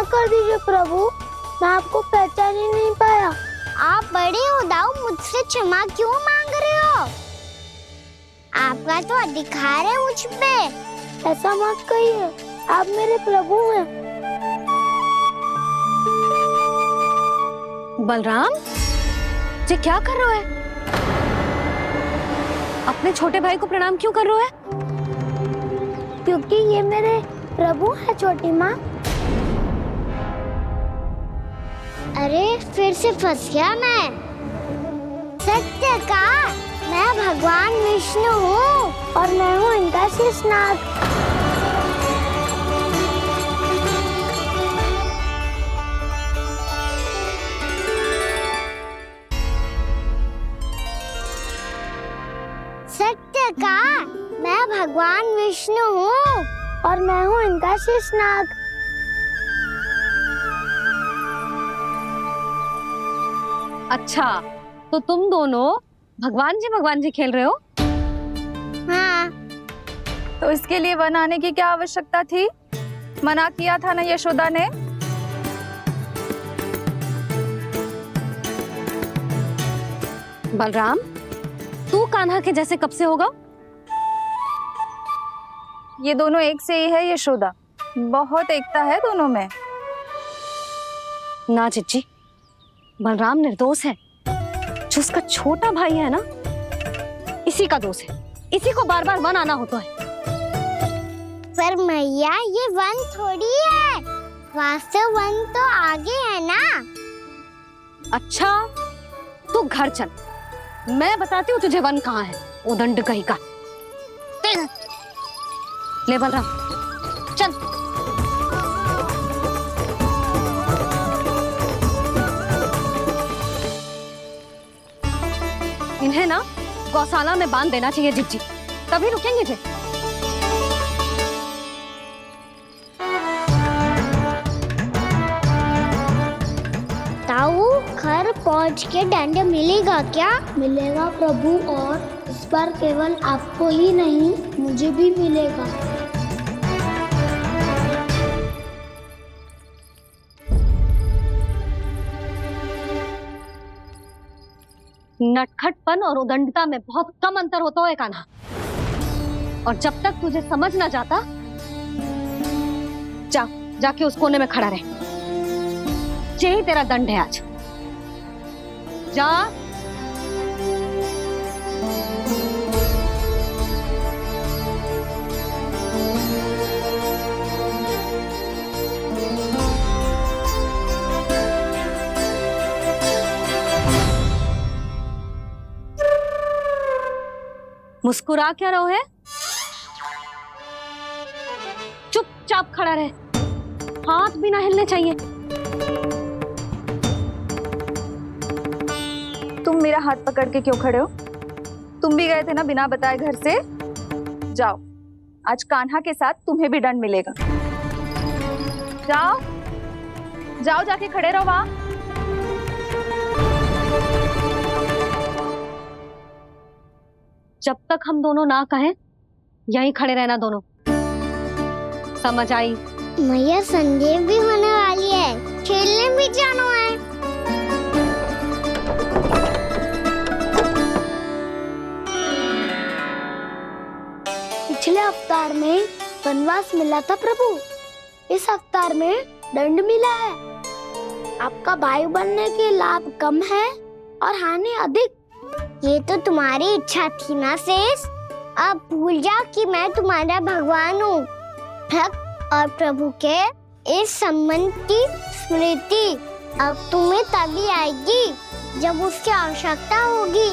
क्षमा कर दीजिए प्रभु, मैं आपको पहचान ही नहीं पाया। आप बड़े हो दाऊ, मुझसे क्षमा क्यों मांग रहे हो? आपका तो अधिकार है मुझ पे। ऐसा मत कहिए, आप मेरे प्रभु हैं। बलराम, ये क्या कर रहे हो? अपने छोटे भाई को प्रणाम क्यों कर रहे हो? क्योंकि ये मेरे प्रभु है छोटी माँ। अरे फिर से फंस गया मैं। सत्य का मैं भगवान विष्णु हूँ और मैं हूँ इनका शेषनाग। सत्य का मैं भगवान विष्णु हूँ और मैं हूँ इनका शेषनाग। अच्छा, तो तुम दोनों भगवान जी खेल रहे हो? हाँ। तो इसके लिए वन आने की क्या आवश्यकता थी? मना किया था ना यशोदा ने। बलराम, तू कान्हा के जैसे कब से होगा? ये दोनों एक से ही है यशोदा, बहुत एकता है दोनों में। ना चिच्ची, बलराम निर्दोष है। जो उसका छोटा भाई है ना, इसी का दोष है। इसी को बार बार वन आना होता है। पर मैया, ये वन थोड़ी है, वास्तव वन तो आगे है ना। अच्छा, तू घर चल, मैं बताती हूँ तुझे वन कहाँ है। उदंड कहीं का। ले बलराम, चल। इन्हें ना गौशाला में बांध देना चाहिए जिज्जी, तभी रुकेंगे जे। ताऊ, घर पहुँच के दंड मिलेगा क्या? मिलेगा प्रभु, और इस बार केवल आपको ही नहीं, मुझे भी मिलेगा। नटखटपन और उदंडता में बहुत कम अंतर होता है कान्हा, और जब तक तुझे समझ ना जाता, जाके उस कोने में खड़ा रहे। यही तेरा दंड है आज। जा। मुस्कुरा क्या रहो है? चुपचाप खड़ा रहे, हाथ भी ना हिलने चाहिए। तुम मेरा हाथ पकड़ के क्यों खड़े हो? तुम भी गए थे ना बिना बताए घर से। जाओ, आज कान्हा के साथ तुम्हें भी दंड मिलेगा। जाओ जाओ, जाके खड़े रहो वहां। जब तक हम दोनों ना कहें, यहीं खड़े रहना दोनों। समझ आई? मैया, संध्या भी होने वाली है, खेलने भी जाना है। पिछले अवतार में वनवास मिला था प्रभु, इस अवतार में दंड मिला है। आपका भाई बनने के लाभ कम है और हानि अधिक। ये तो तुम्हारी इच्छा थी ना शेष। अब भूल जाओ कि मैं तुम्हारा भगवान हूँ। भक्त और प्रभु के इस संबंध की स्मृति अब तुम्हें तभी आएगी जब उसकी आवश्यकता होगी।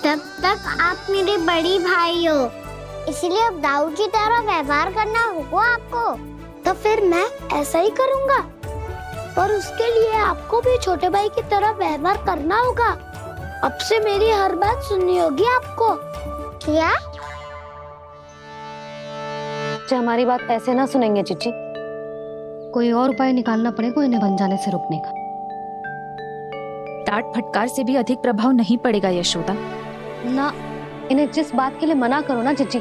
तब तक आप मेरे बड़ी भाई हो, इसलिए अब दाऊ की तरह व्यवहार करना होगा आपको। तो फिर मैं ऐसा ही करूँगा, पर उसके लिए आपको भी छोटे भाई की तरह व्यवहार करना होगा। अब से मेरी हर बात सुननी होगी आपको। क्या? हमारी बात ऐसे ना सुनेंगे चिच्ची, कोई और उपाय निकालना पड़ेगा इन्हें बन जाने से रोकने का। डांट फटकार से भी अधिक प्रभाव नहीं पड़ेगा यशोदा। ना, इन्हें जिस बात के लिए मना करो ना चिच्ची,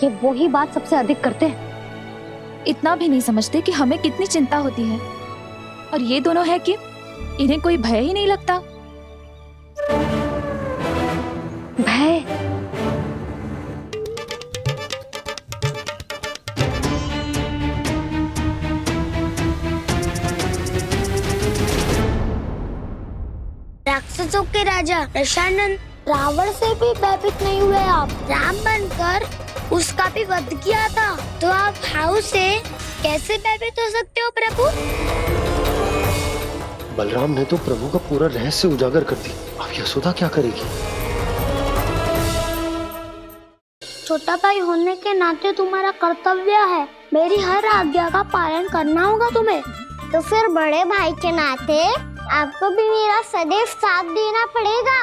ये वही बात सबसे अधिक करते हैं। इतना भी नहीं समझते कि हमें कितनी चिंता होती है। और ये दोनों है कि इन्हें कोई भय ही नहीं लगता। भय? राक्षसों के राजा दशानन रावण से भी भयभीत नहीं हुए आप। राम बनकर उसका भी वध किया था, तो आप हाउ से कैसे भयभीत हो सकते हो प्रभु? बलराम ने तो प्रभु का पूरा रहस्य उजागर कर दी। अब यशोदा क्या करेगी? छोटा भाई होने के नाते तुम्हारा कर्तव्य है, मेरी हर आज्ञा का पालन करना होगा तुम्हें। तो फिर बड़े भाई के नाते आपको भी मेरा सदैव साथ देना पड़ेगा।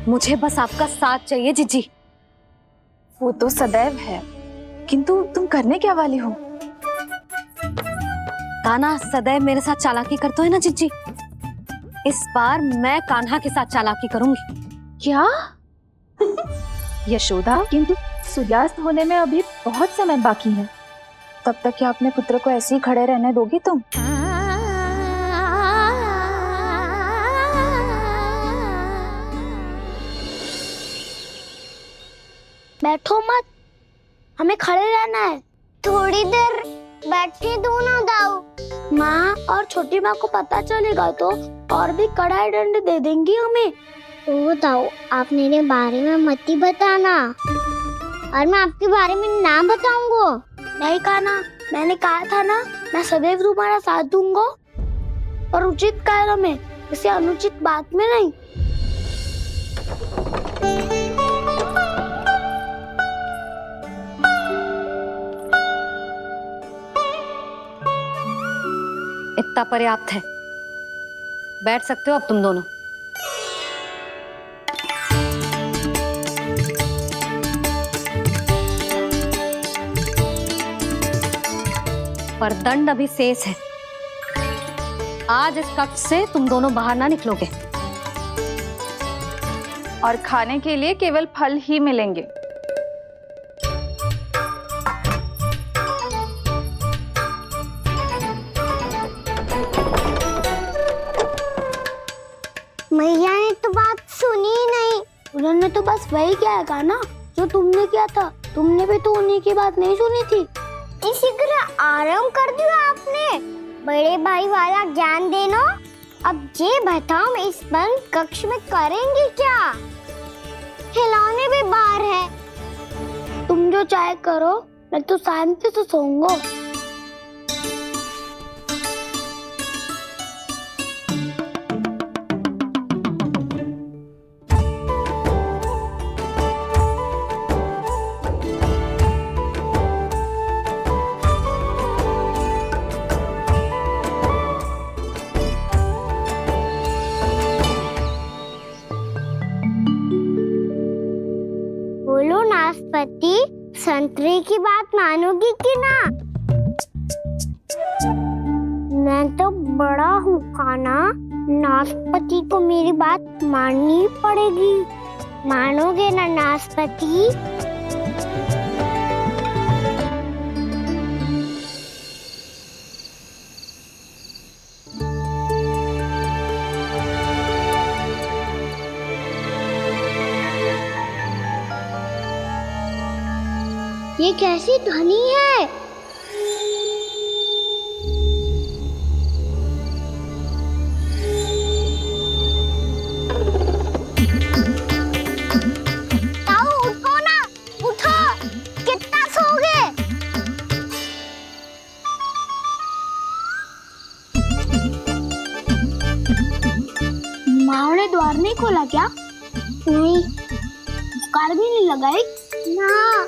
मुझे बस आपका साथ चाहिए जीजी। वो तो सदैव है, किंतु तुम करने क्या वाली हो? कान्हा सदैव मेरे साथ चालाकी करता है ना जीजी। इस बार मैं कान्हा के साथ चालाकी करूंगी। क्या? यशोदा, किंतु सूर्यास्त होने में अभी बहुत समय बाकी है। तब तक क्या अपने पुत्र को ऐसे ही खड़े रहने दोगी तुम? बैठो मत, हमें खड़े रहना है। थोड़ी देर बैठे दो ना दाऊ। माँ और छोटी माँ को पता चलेगा तो और भी कड़ा दंड दे देंगी हमें। ओ दाऊ, आप मेरे बारे में मत ही बताना, और मैं आपके बारे में ना बताऊंगा। नहीं कान्हा, मैंने कहा था ना, मैं सदैव तुम्हारा साथ दूंगा, और उचित कार्य में, किसी अनुचित बात में नहीं। इतना पर्याप्त है, बैठ सकते हो अब तुम दोनों। पर दंड अभी शेष है। आज इस कक्ष से तुम दोनों बाहर ना निकलोगे। और खाने के लिए केवल फल ही मिलेंगे। मैया ने तो बात सुनी ही नहीं। उन्होंने तो बस वही किया था ना जो तुमने किया था। तुमने भी तो उन्हीं की बात नहीं सुनी थी। इसी तरह आराम कर दिया आपने। बड़े भाई वाला ज्ञान देना। अब ये बताओ, मैं इस बंद कक्ष में करेंगे क्या? खिलौने भी बाहर है। तुम जो चाहे करो, मैं तो शांति से सोऊंगा। बोलो नाशपाती, संतरे की बात मानोगी कि ना? मैं तो बड़ा हूँ कान्हा, नाशपाती को मेरी बात माननी पड़ेगी। मानोगे ना नाशपाती? ये कैसी ध्वनि है? ताऊ उठो ना, उठो, कितना सोओगे? माँ ने द्वार नहीं खोला क्या? नहीं कार भी नहीं लगाई ना,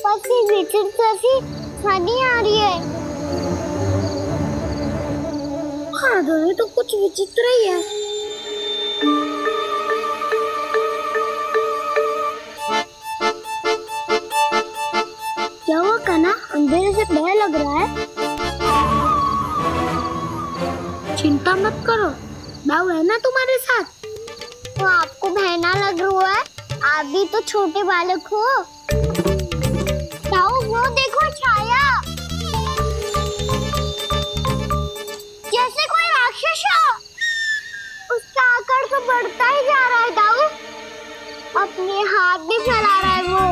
पसी विचित्र जैसी ध्वनि आ रही है। हाँ, ध्वनि तो कुछ विचित्र ही है। क्या हुआ कान्हा, अंधेरे से भय लग रहा है? चिंता मत करो, दाऊ है ना तुम्हारे साथ। तो आपको बहना लग रहा है? आप भी तो छोटे बालक हो। ताऊ वो देखो छाया। तो बढ़ता ही जा रहा है दाऊ। अपने हाथ भी फैला रहा है वो।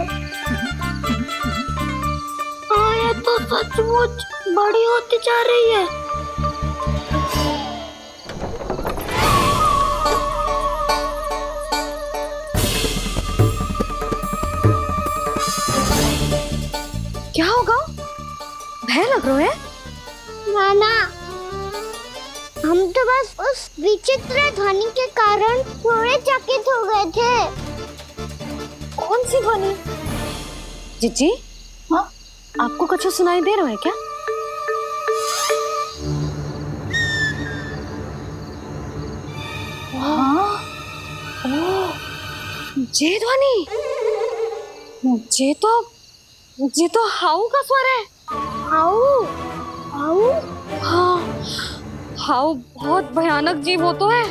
हाँ, ये तो सचमुच बड़ी होती जा रही है। क्या होगा? भय लग रहा है? नाना, हम तो बस उस विचित्र ध्वनि के कारण थोड़े चकित हो गए थे। कौन सी ध्वनि? जीजी, हाँ? आपको कुछ सुनाई दे रहा है क्या? हाँ, ओह, ये ध्वनि, ये तो हाउ का स्वर है। हाउ, हाउ, हाँ, हाउ बहुत भयानक जीव हो तो है।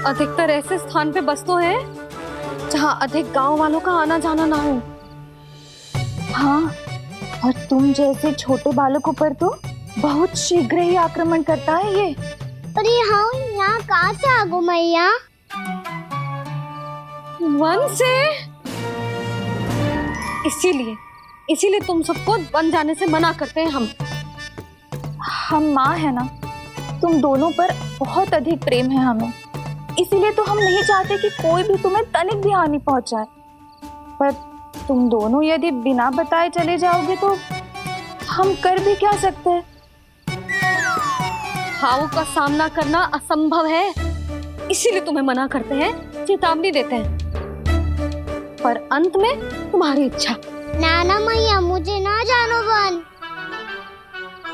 अधिकतर ऐसे स्थान पे बसते हैं जहाँ अधिक गांव वालों का आना जाना ना हो। हाँ, और तुम जैसे छोटे बालकों पर तो बहुत शीघ्र ही आक्रमण करता है ये। पर ये हाउ यहाँ कहाँ से आ गो मैया? वन से। इसीलिए तुम सबको वन जाने से मना करते हैं हम माँ है ना, तुम दोनों पर बहुत अधिक प्रेम है हमें, इसीलिए तो हम नहीं चाहते कि कोई भी तुम्हें तनिक भी हानि पहुंचाए। पर तुम दोनों यदि बिना बताए चले जाओगे तो हम कर भी क्या सकते हैं? हाउ का सामना करना असंभव है, इसीलिए तुम्हें मना करते हैं, चेतावनी देते हैं। पर अंत में तुम्हारी इच्छा। नाना मैया, मुझे ना जानो वन।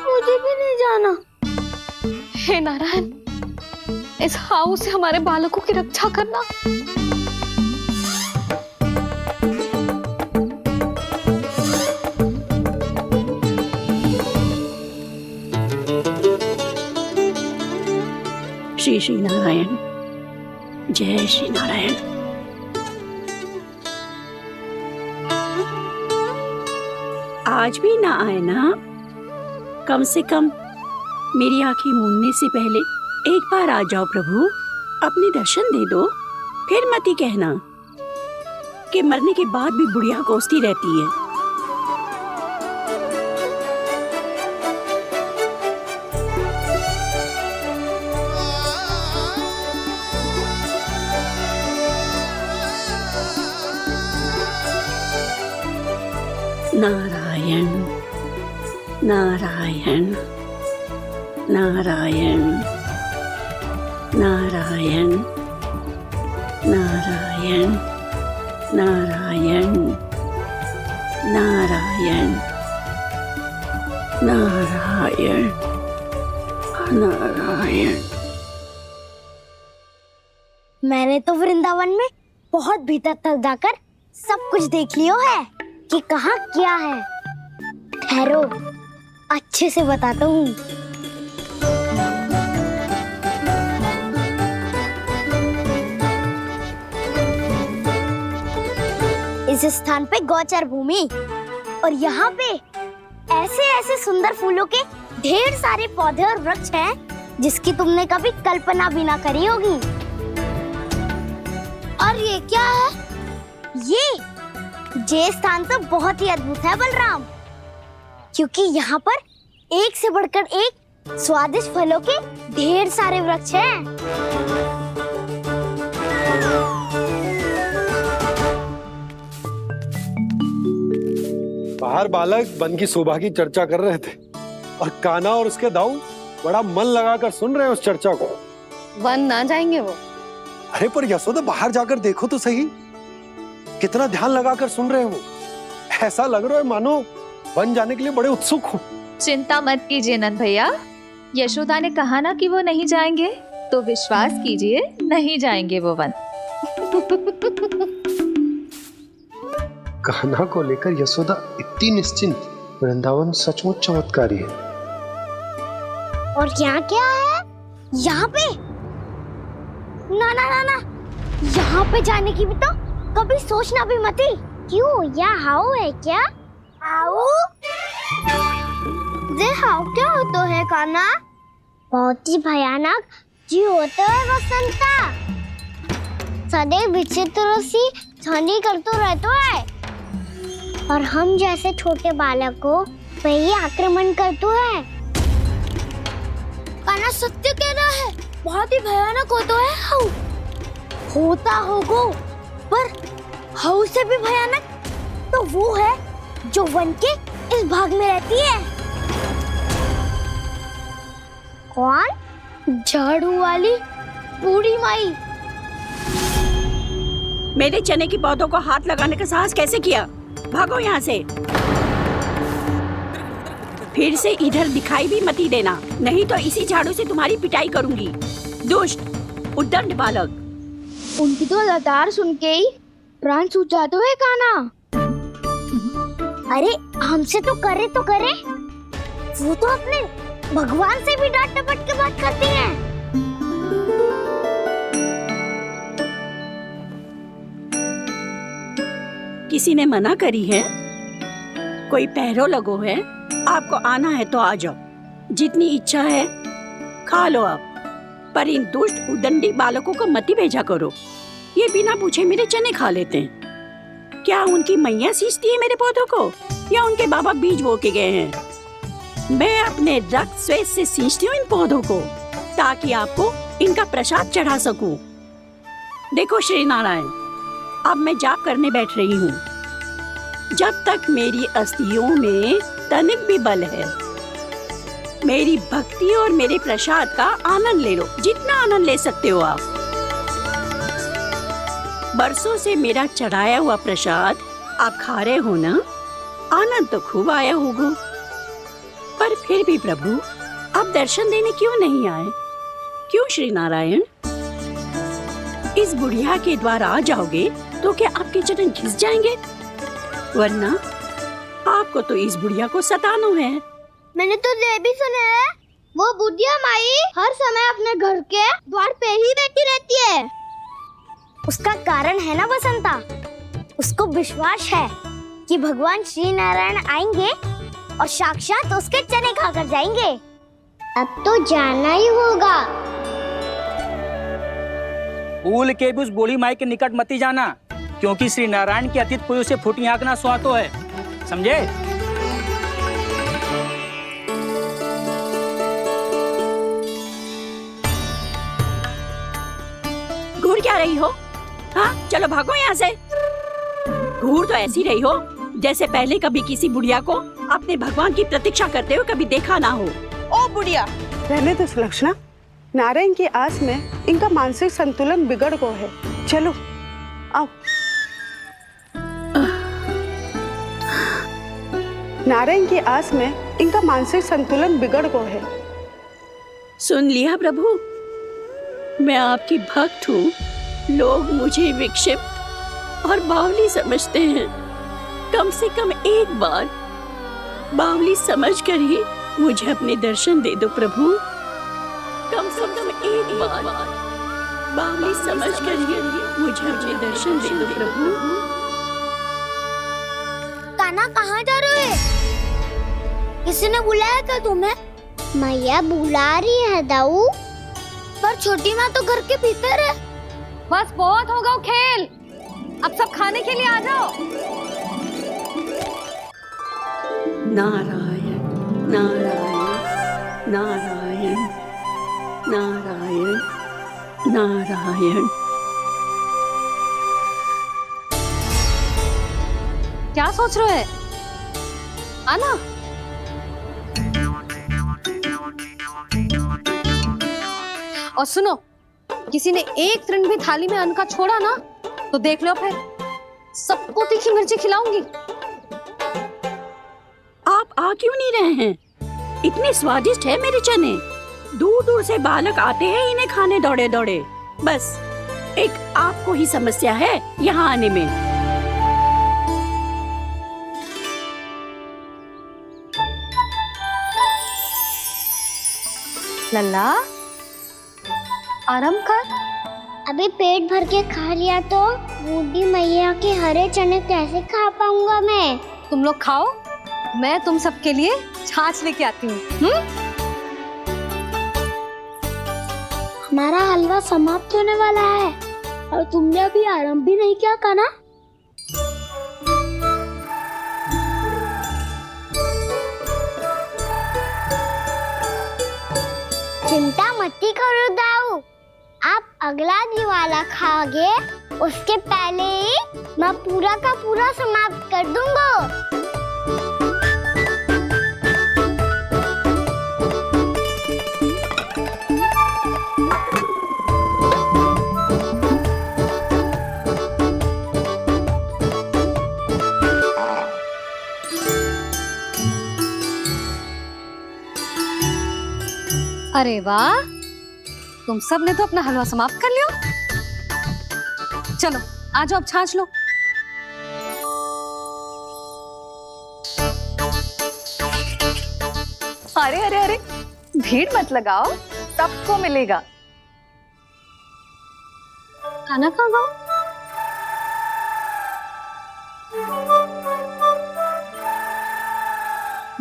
मुझे भी नहीं जाना। हे नारायण, इस हाउ से हमारे बालकों की रक्षा करना। श्री श्री नारायण, जय श्री नारायण। आज भी ना आए ना? कम से कम मेरी आंखें मूंदने से पहले एक बार आ जाओ प्रभु, अपने दर्शन दे दो। फिर मत ही कहना कि मरने के बाद भी बुढ़िया कोसती रहती है। नारायण नारायण नारायण नारायण नारायण नारायण नारायण नारायण नारायण। मैंने तो वृंदावन में बहुत भीतर तक जाकर सब कुछ देख लियो है कि कहाँ क्या है। ठहरो, अच्छे से बताता हूँ। इस स्थान पे गोचर भूमि और यहाँ पे ऐसे ऐसे सुंदर फूलों के ढेर सारे पौधे और वृक्ष हैं जिसकी तुमने कभी कल्पना भी ना करी होगी। और ये क्या है? ये स्थान तो बहुत ही अद्भुत है बलराम, क्योंकि यहाँ पर एक से बढ़कर एक स्वादिष्ट फलों के ढेर सारे वृक्ष हैं। बाहर बालक वन की शोभा की चर्चा कर रहे थे और कान्हा और उसके दाऊ बड़ा मन लगाकर सुन रहे हैं उस चर्चा को। वन ना जाएंगे वो। अरे पर यशोदा, बाहर जाकर देखो तो सही, कितना ध्यान लगाकर सुन रहे हो। ऐसा लग रहा है मानो वन जाने के लिए बड़े उत्सुक हो। चिंता मत कीजिए नंद भैया, यशोदा ने कहा ना कि वो नहीं जाएंगे, तो विश्वास कीजिए नहीं जाएंगे वो वन। कान्हा को लेकर यशोदा इतनी निश्चिंत, वृंदावन सचमुच चमत्कारी है। और यहाँ क्या है? यहाँ पे ना ना ना ना, यहाँ पे जाने की भी तो कभी सोचना भी मत ही। क्यों, यहाँ हाउ है क्या? हाउ? ये हाउ क्या होता है कान्हा? बहुत ही भयानक जी होते है वसंता, सदैव विचित्र सी ध्वनि करते रहते है और हम जैसे छोटे बालक को वही आक्रमण करते है। कान्हा सत्य कह रहा है, बहुत ही भयानक होता है हाउ। होता होगो, पर हाउ से भी भयानक तो वो है जो वन के इस भाग में रहती है। कौन? झाड़ू वाली बूढ़ी माई। मेरे चने की पौधों को हाथ लगाने का साहस कैसे किया? भागो यहाँ से। फिर से इधर दिखाई भी मती देना, नहीं तो इसी झाड़ू से तुम्हारी पिटाई करूंगी। दुष्ट उद्दंड बालक। उनकी तो लतार सुन के ही प्राण सूझ जाते हुए कान्हा। अरे हमसे तो करे, वो तो अपने भगवान से भी डांट डपट के बात करती हैं। किसी ने मना करी है? कोई पहरो लगो है? आपको आना है तो आ जाओ, जितनी इच्छा है खा लो आप, पर इन दुष्ट उदंडी बालकों को मत भेजा करो। ये बिना पूछे मेरे चने खा लेते हैं। क्या उनकी मैया सींचती है मेरे पौधों को, या उनके बाबा बीज बो के गए हैं? मैं अपने रक्त स्वेद से सींचती हूँ इन पौधों को, ताकि आपको इनका प्रसाद चढ़ा सकूं। देखो श्री नारायण, अब मैं जाप करने बैठ रही हूँ। जब तक मेरी अस्थियों में तनिक भी बल है, मेरी भक्ति और मेरे प्रसाद का आनंद ले लो, जितना आनंद ले सकते हो आप। बरसों से मेरा चढ़ाया हुआ प्रसाद आप खा रहे हो ना, आनंद तो खूब आया होगा। पर फिर भी प्रभु आप दर्शन देने क्यों नहीं आए? क्यों श्री नारायण? इस बुढ़िया के द्वार आ जाओगे तो क्या आपके चरण घिस जाएंगे? वरना आपको तो इस बुढ़िया को सताना है। मैंने तो ये भी सुना है, वो बुढ़िया माई हर समय अपने घर के द्वार पे ही बैठी रहती है। उसका कारण है ना वसंता, उसको विश्वास है कि भगवान श्री नारायण आएंगे और साक्षात उसके चने खाकर जाएंगे। अब तो जाना ही होगा। भूल के भी उस बूढ़ी माई के निकट मती जाना, क्योंकि श्री नारायण की अतीत पुरुष से फूटी आंख ना सुहातो है, समझे? घूर क्या रही हो? हाँ, चलो भागो यहाँ से। घूर तो ऐसी रही हो जैसे पहले कभी किसी बुढ़िया को अपने भगवान की प्रतीक्षा करते हुए कभी देखा ना हो। ओ बुढ़िया, रहने दो सुलक्षणा, नारायण की आस में इनका मानसिक संतुलन बिगड़ गया है। चलो आओ। नारायण की आस में इनका मानसिक संतुलन बिगड़ गया है। सुन लिया प्रभु, मैं आपकी भक्त हूँ। लोग मुझे विक्षिप्त और बावली समझते हैं। कम से कम एक बार बावली समझकर ही मुझे अपने दर्शन दे दो प्रभु। कम से कम एक बार बावली समझकर ही मुझे अपने दर्शन दे दो प्रभु। कान्हा कहाँ जा रहे हो? किसी ने बुलाया क्या तुम्हें? मैया बुला रही है दाऊ। पर छोटी माँ तो घर के भीतर है। बस बहुत होगा खेल, अब सब खाने के लिए आ जाओ। नारायण नारायण नारायण नारायण नारायण। क्या सोच रहे हैं? आना। और सुनो, किसी ने एक तृण भी थाली में अन्न का छोड़ा ना तो देख लो, फिर सबको तीखी मिर्ची खिलाऊंगी। आप आ क्यों नहीं रहे हैं? इतने स्वादिष्ट है मेरे चने। दूर दूर से बालक आते हैं इन्हें खाने दौड़े दौड़े। बस एक आपको ही समस्या है यहाँ आने में। लल्ला, आराम कर। अभी पेट भर के खा लिया तो बूढ़ी मैया के हरे चने कैसे खा पाऊंगा मैं? तुम लोग खाओ, मैं तुम सबके लिए छाछ लेके आती हूँ। हमारा हलवा समाप्त होने वाला है और तुमने अभी आराम भी नहीं किया कान्हा। चिंता मत करो दाऊ, आप अगला दिवाला खाओगे उसके पहले ही मैं पूरा का पूरा समाप्त कर दूंगा। अरे वाह, तुम सब ने तो अपना हलवा समाप्त कर लिया। चलो आ जाओ, अब छाछ लो। अरे अरे अरे, भीड़ मत लगाओ, सबको मिलेगा। खाना खा गो।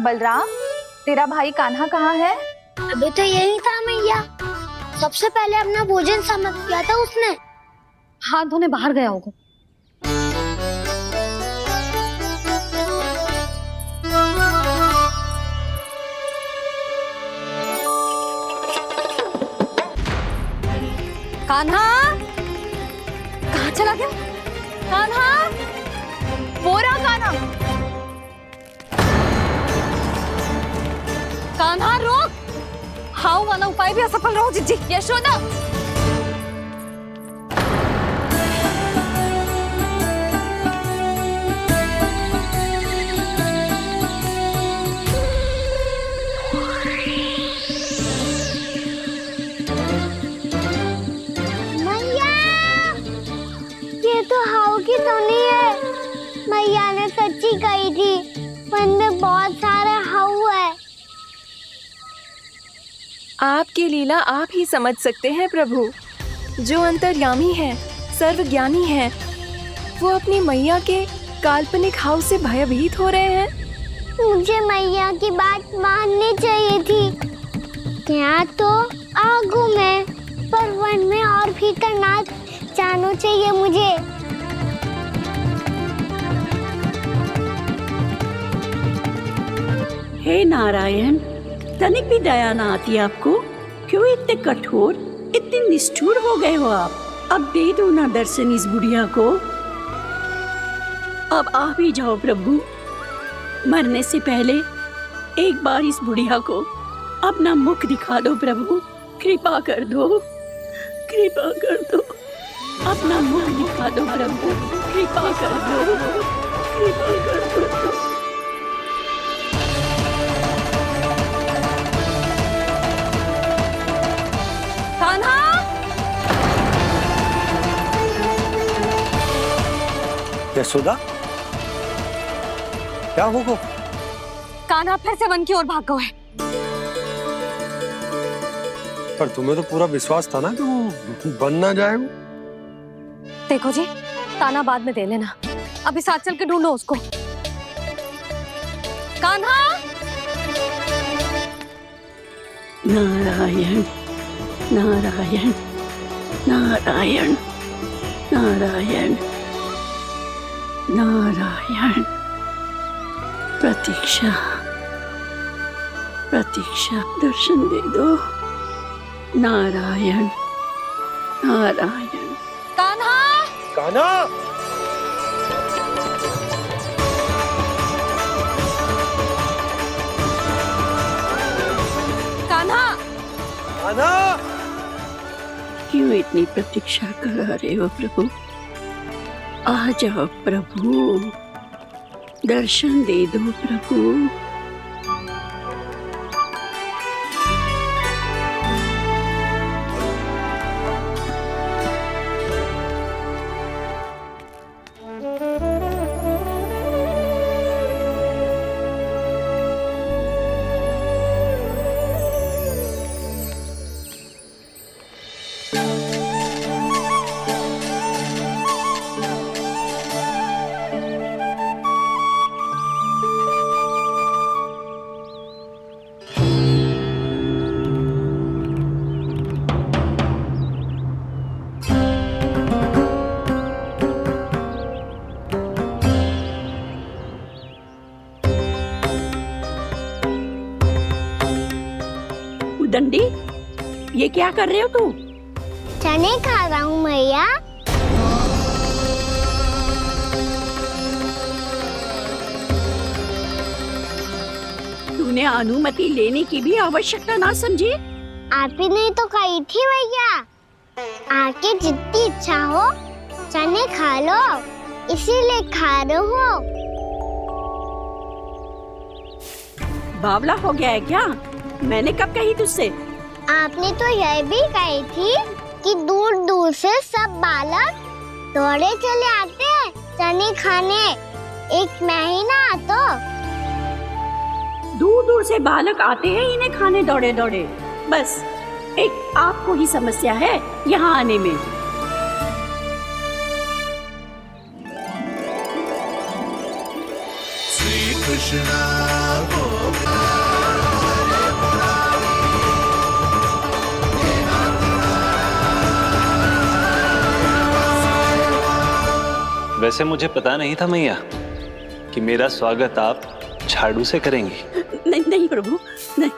बलराम, तेरा भाई कान्हा कहाँ है? अभी तो यही था मैया, सबसे पहले अपना भोजन समाप्त किया था उसने। हाथ धोने बाहर गया होगा। कान्हा कहाँ चला गया? कान्हा, वो रहा कान्हा। कान्हा रोक। हाउ वाला उपाय भी असफल रहो जिज्जी। यशोदा, मैया, ये तो हाउ की धुनी है। मैया ने सच्ची कही थी, मन में बहुत सारे हाउ है। आपकी लीला आप ही समझ सकते हैं प्रभु। जो अंतर्यामी है, सर्वज्ञानी है, वो अपनी मैया के काल्पनिक हाव से भयभीत हो रहे हैं। मुझे मैया की बात माननी चाहिए थी। यहाँ तो आगू में, पर वन में और भीतर ना जाना चाहिए मुझे। हे नारायण, तनिक भी दया ना आती आपको? क्यों इतने कठोर, इतने निष्ठुर हो गए हो आप? अब दे दो ना दर्शन इस बुढ़िया को। अब आ भी जाओ प्रभु, मरने से पहले एक बार इस बुढ़िया को अपना मुख दिखा दो प्रभु। कृपा कर दो, कृपा कर दो, अपना मुख दिखा दो प्रभु। कृपा कर दो, कृपा कर दो। कान्हा, यशोदा, क्या होगा? कान्हा फिर से वन की ओर भाग गए। पर तुम्हें तो पूरा विश्वास था ना कि वो बन ना जाए। देखो जी, ताना बाद में दे लेना, अभी साथ चल के ढूंढो उसको। कान्हा, नारायण नारायण नारायण नारायण नारायण। प्रतीक्षा प्रतीक्षा, दर्शन दे दो। नारायण नारायण। कान्हा, कान्हा, कान्हा, कान्हा। क्यों इतनी प्रतीक्षा करा रहे हो प्रभु? आ जाओ प्रभु, दर्शन दे दो प्रभु। चंडी, ये क्या कर रहे हो तू? चने खा रहा हूँ मैया। तूने अनुमति लेने की भी आवश्यकता ना समझी? आप ही ने तो कही थी मैया, आके जितनी इच्छा हो चने खा लो, इसीलिए खा रहे हो। बावला हो गया है क्या? मैंने कब कही तुझसे? आपने तो यह भी कही थी कि दूर दूर से सब बालक दौड़े चले आते हैं चने खाने, एक महीना तो दूर दूर से बालक आते हैं इन्हें खाने दौड़े दौड़े। बस एक आपको ही समस्या है यहाँ आने में। श्री कृष्णा वैसे मुझे पता नहीं था मैया कि मेरा स्वागत आप झाड़ू से करेंगी। नहीं नहीं प्रभु, नहीं।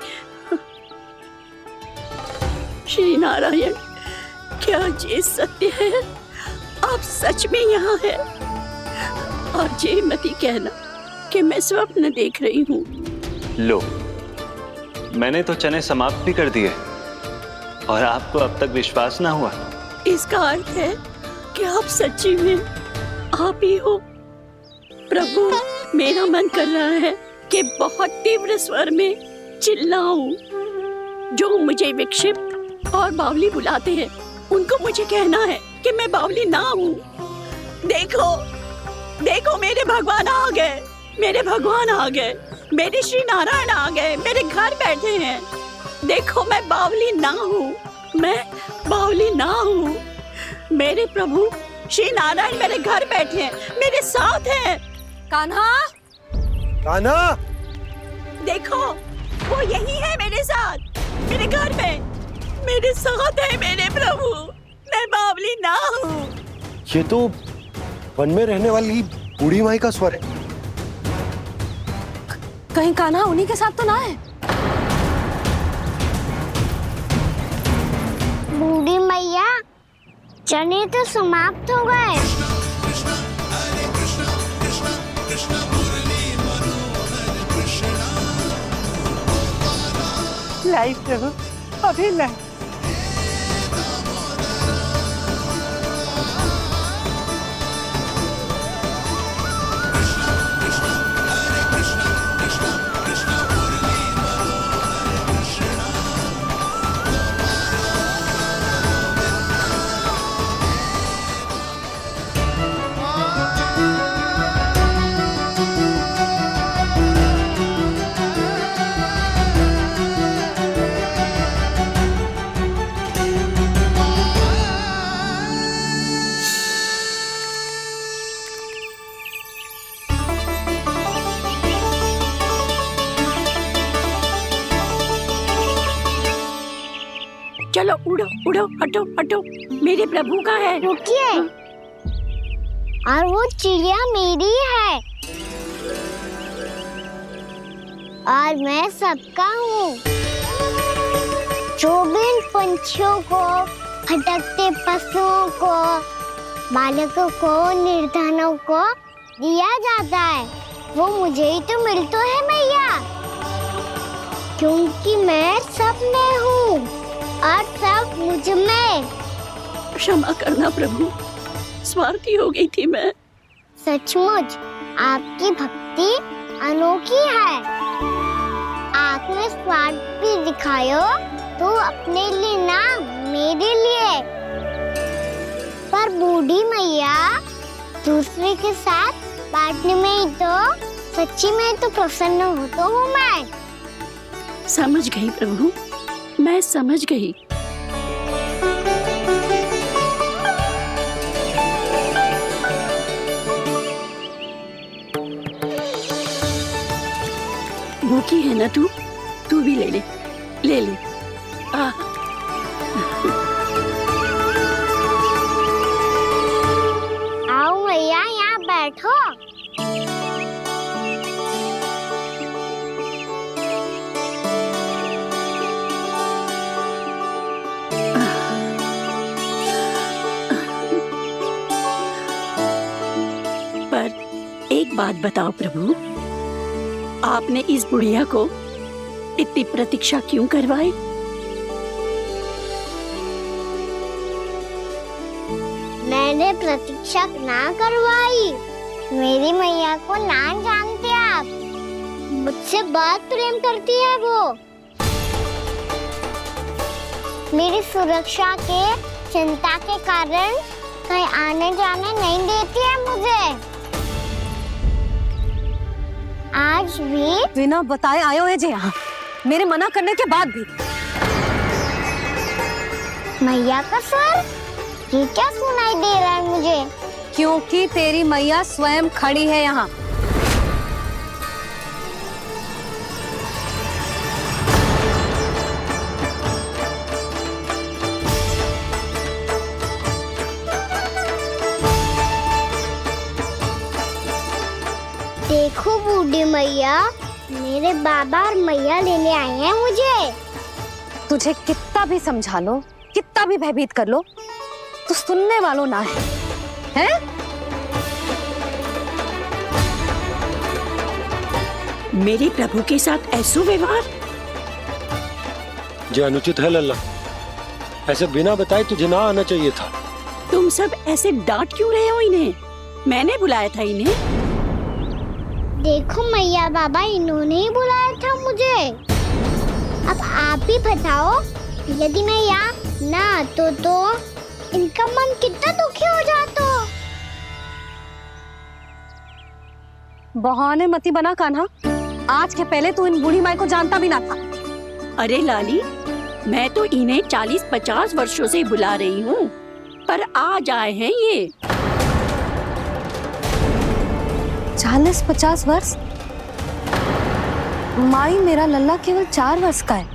श्री नारायण, क्या ये सत्य है? आप सच में यहाँ हैं? और ये मत ही कहना कि मैं स्वप्न देख रही हूँ। लो, मैंने तो चने समाप्त भी कर दिए और आपको अब तक विश्वास ना हुआ। इसका अर्थ है कि आप सच्ची में आप ही हो। प्रभु, मेरा मन कर रहा है कि बहुत तीव्र स्वर में चिल्लाऊं। जो मुझे विक्षिप्त और बावली बुलाते हैं उनको मुझे कहना है कि मैं बावली ना हूँ। देखो देखो, मेरे भगवान आ गए, मेरे भगवान आ गए, मेरे श्री नारायण आ गए, मेरे घर बैठे हैं। देखो, मैं बावली ना हूँ, मैं बावली ना हूँ। मेरे प्रभु श्री नारायण मेरे घर बैठे हैं, मेरे साथ हैं। कान्हा, कान्हा, देखो वो यही है मेरे साथ, मेरे घर में मेरे साथ है मेरे प्रभु। मैं बावली ना हूँ। ये तो वन में रहने वाली बूढ़ी माई का स्वर है। कहीं कान्हा उन्हीं के साथ तो ना है? बूढ़ी मैया, चने तो समाप्त हो गए। लाई प्रभु, अभी लाई। चलो उड़ो उड़ो, हटो हटो, मेरे प्रभु का है। रुकिए, और वो चिड़िया मेरी है और मैं सबका हूँ। जो भी इन पंछियों को, भटकते पशुओं को, बालकों को, निर्धनों को दिया जाता है, वो मुझे ही तो मिलता है मैया, क्योंकि मैं सब में हूँ और सब मुझ में। क्षमा करना प्रभु, स्वार्थी हो गई थी मैं। सचमुच आपकी भक्ति अनोखी है। आपने स्वार्थ भी दिखायो तो अपने लिए ना, मेरे लिए। पर बूढ़ी मैया, दूसरे के साथ बांटने में ही तो सच्ची में तो प्रसन्न होता हूँ मैं। समझ गई प्रभु, मैं समझ गई। भूखी है ना तू? तू भी ले ले, ले ले। आओ मैया, यहाँ बैठो। एक बात बताओ प्रभु, आपने इस बुढ़िया को इतनी प्रतीक्षा क्यों करवाई? मैंने प्रतीक्षा ना करवाई। मेरी मैया को ना जानते आप, मुझसे बहुत प्रेम करती है वो। मेरी सुरक्षा के चिंता के कारण कहीं आने जाने नहीं देती है मुझे। आज भी बिना बताए आए हुए जे यहाँ, मेरे मना करने के बाद भी। मैया का स्वर, ये क्या सुनाई दे रहा है मुझे? क्योंकि तेरी मैया स्वयं खड़ी है यहाँ। देखो बूढ़ी मैया, मेरे बाबा और मैया लेने आए हैं मुझे। तुझे कितना भी समझा लो, कितना भी भयभीत कर लो, तो सुनने वालों ना है, हैं? मेरे प्रभु के साथ ऐसा व्यवहार जो अनुचित है लल्ला। ऐसे बिना बताए तुझे ना आना चाहिए था। तुम सब ऐसे डांट क्यों रहे हो इन्हें? मैंने बुलाया था इन्हें। देखो मैया बाबा, इन्होंने ही बुलाया था मुझे। अब आप ही बताओ, यदि मैं यहाँ ना आतो तो इनका मन कितना दुखी हो जाता। बहाने मती बना कान्हा, आज के पहले तू इन बूढ़ी माई को जानता भी ना था। अरे लाली, मैं तो इन्हें 40-50 वर्षों से बुला रही हूँ, पर आज आए हैं ये। 40-50 वर्ष? माई, मेरा लल्ला केवल 4 वर्ष का है।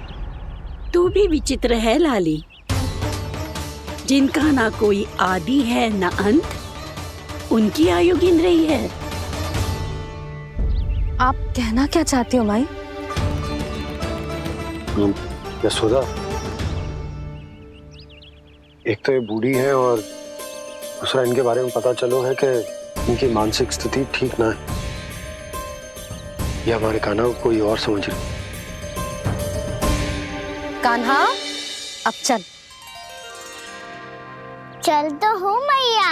तू भी विचित्र है लाली, जिनका ना कोई आदि है ना अंत, उनकी आयु गिन रही है। आप कहना क्या चाहते हो माई? यशोदा, एक तो ये बूढ़ी है और दूसरा इनके बारे में पता चलो है कि इनकी मानसिक स्थिति ठीक ना है। ये हमारे कान्हा को कोई और समझ रही। कान्हा, अब चल। चल तो हूँ मैया।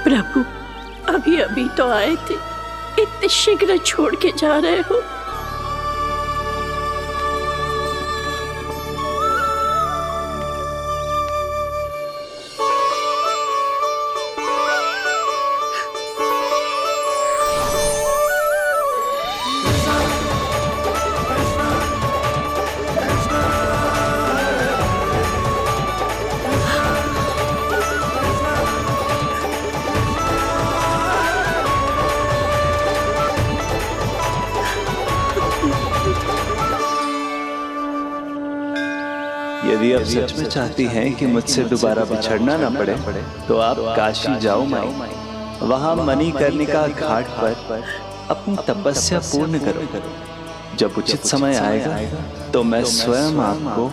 प्रभु, अभी अभी तो आए थे, इतने शीघ्र छोड़ के जा रहे हो? यदि आप सच में चाहती हैं कि मुझसे दोबारा बिछड़ना न पड़े, तो आप काशी जाओ माई। वहां मणिकर्णिका घाट पर अपनी तपस्या पूर्ण करो। जब उचित समय आएगा तो मैं स्वयं आपको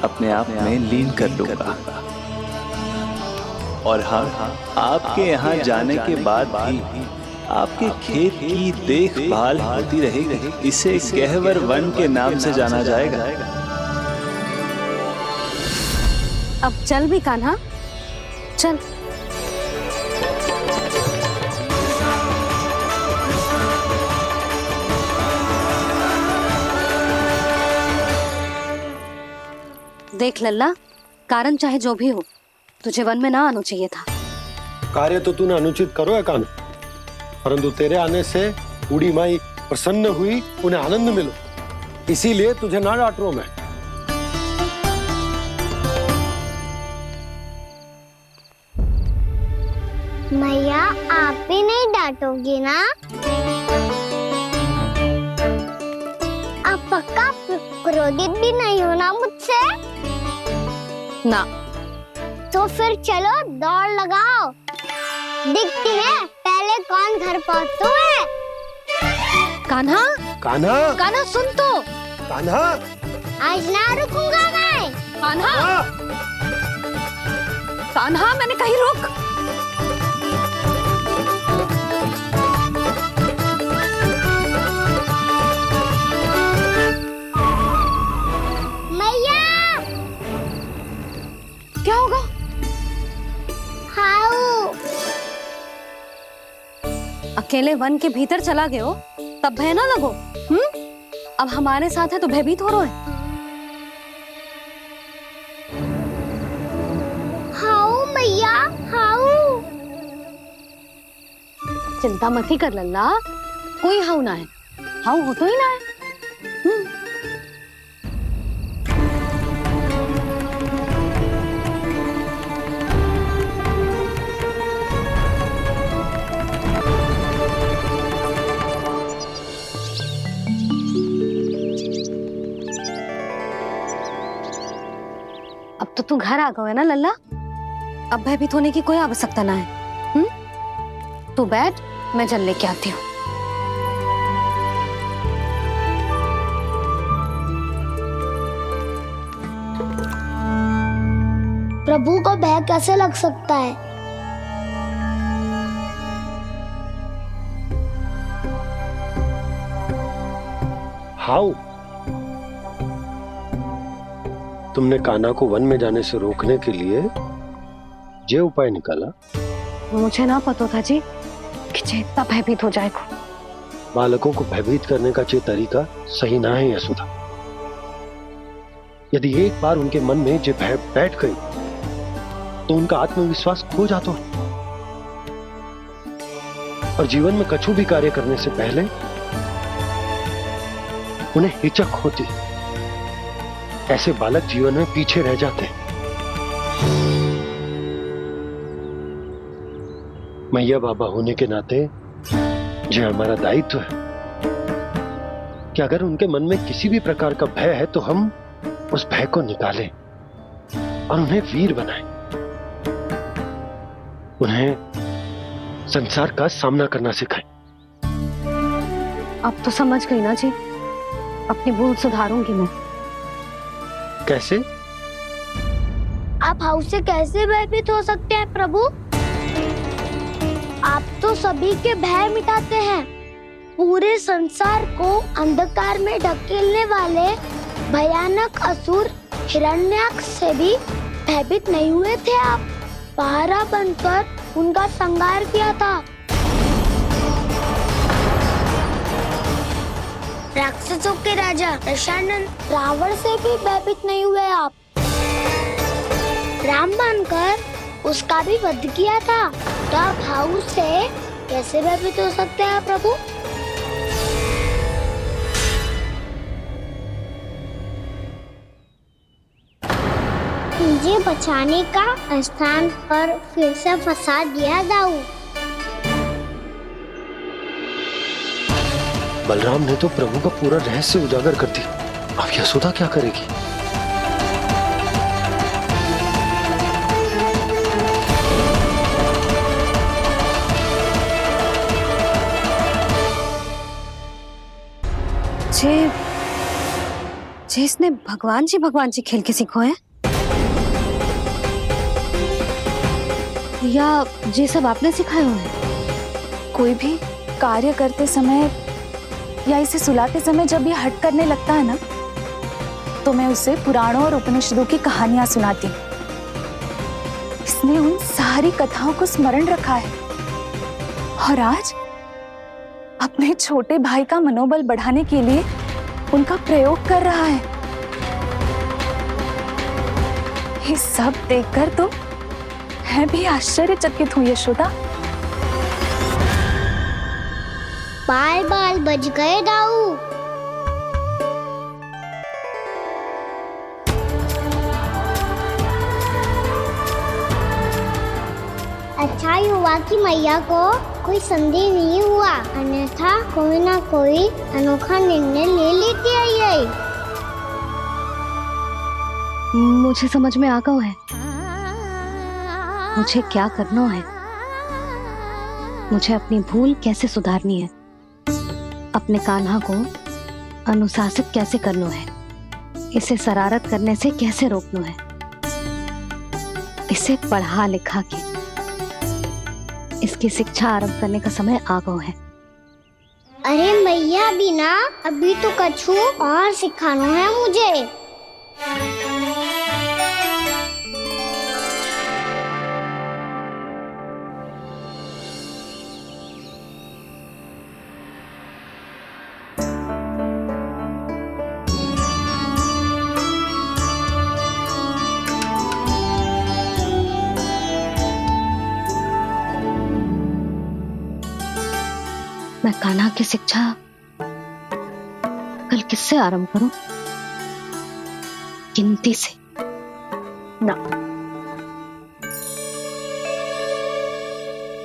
अपने आप में लीन कर लूंगा। और हाँ, आपके यहाँ जाने के बाद भी आपके खेत की देखभाल होती रहेगी। इसे गहवर वन के नाम से जाना जाएगा। अब चल भी कान्हा, चल। देख लल्ला, कारण चाहे जो भी हो, तुझे वन में ना आना चाहिए था। कार्य तो तूने अनुचित करो है कान्हा, परंतु तेरे आने से बूढ़ी माई प्रसन्न हुई, उन्हें आनंद मिलो, इसीलिए तुझे ना डांट रहा हूं मैं। मैया, आप भी नहीं डांटोगी ना? आप पक्का क्रोधित भी नहीं हो ना मुझसे? ना। तो फिर चलो दौड़ लगाओ, दिखती है पहले कौन घर पहुँचता है। कान्हा, कान्हा, कान्हा सुन तो। कान्हा, आज ना रुकूंगा मैं। कान्हा, कान्हा मैंने कहीं रुक। मैया, क्या होगा? हाउ अकेले वन के भीतर चला गए हो तब भय ना लगो। अब हमारे साथ है तो भयभीत हो रहे हो। हाउ मैया, हाउ। चिंता मत ही कर लल्ला, कोई हाउ ना है। हाउ हो तो ही ना है। अब तो तू घर आ गए ना लल्ला, अब भयभीत होने की कोई आवश्यकता ना है। तू बैठ, मैं जल लेके आती हूँ। प्रभु को भय कैसे लग सकता है? हाउ? तुमने कान्हा को वन में जाने से रोकने के लिए ये उपाय निकाला? मुझे ना पता था जी कि जे इतना भयभीत हो जाएगा। बालकों को भयभीत करने का ये तरीका सही ना है यशोदा। यदि एक बार उनके मन में ये भय बैठ गई तो उनका आत्मविश्वास खो जाता है और जीवन में कछु भी कार्य करने से पहले उन्हें हिचक होती। ऐसे बालक जीवन में पीछे रह जाते हैं। मैया बाबा होने के नाते ये हमारा दायित्व है कि अगर उनके मन में किसी भी प्रकार का भय है तो हम उस भय को निकालें और उन्हें वीर बनाएं। उन्हें संसार का सामना करना सिखाएं। अब तो समझ गई ना जी, अपनी भूल सुधारूंगी मैं। कैसे? आप हाउ से कैसे भयभीत हो सकते हैं प्रभु? आप तो सभी के भय मिटाते हैं। पूरे संसार को अंधकार में ढकेलने वाले भयानक असुर हिरण्याक्ष से भी भयभीत नहीं हुए थे आप। पहरा बनकर उनका संहार किया था। राक्षसों के राजा दशानन रावण से भी भयभीत नहीं हुए आप। राम बनकर उसका भी वध किया था। तो आप हाउ से कैसे भयभीत हो सकते हैं प्रभु? मुझे बचाने का स्थान पर फिर से फंसा दिया दाऊ। बलराम ने तो प्रभु का पूरा रहस्य उजागर कर दिया। अब यशोदा क्या करेगी? जे इसने भगवान जी खेल के सीखो है या ये सब आपने सिखाए हुए हैं? कोई भी कार्य करते समय या इसे सुलाते समय जब ये हट करने लगता है ना, तो मैं उसे पुराणों और उपनिषदों की कहानियां सुनाती हूँ। इसने उन सारी कथाओं को स्मरण रखा है और आज अपने छोटे भाई का मनोबल बढ़ाने के लिए उनका प्रयोग कर रहा है। ये सब देखकर तो मैं भी आश्चर्यचकित हूँ यशोदा। बाल बाल बज गए दाऊ। अच्छा ही हुआ कि मैया को कोई संदेह नहीं हुआ, अन्यथा कोई ना कोई अनोखा निर्णय ले लेती है ये। मुझे समझ में आ गया है मुझे क्या करना है। मुझे अपनी भूल कैसे सुधारनी है, अपने कान्हा को अनुशासित कैसे करना है, इसे शरारत करने से कैसे रोकना है, इसे पढ़ा लिखा के इसकी शिक्षा आरंभ करने का समय आ गया है। अरे मैया बीना, अभी तो कछु और सिखाना है मुझे। मैं कान्हा की शिक्षा कल किससे आरंभ करूं? गिनती से ना,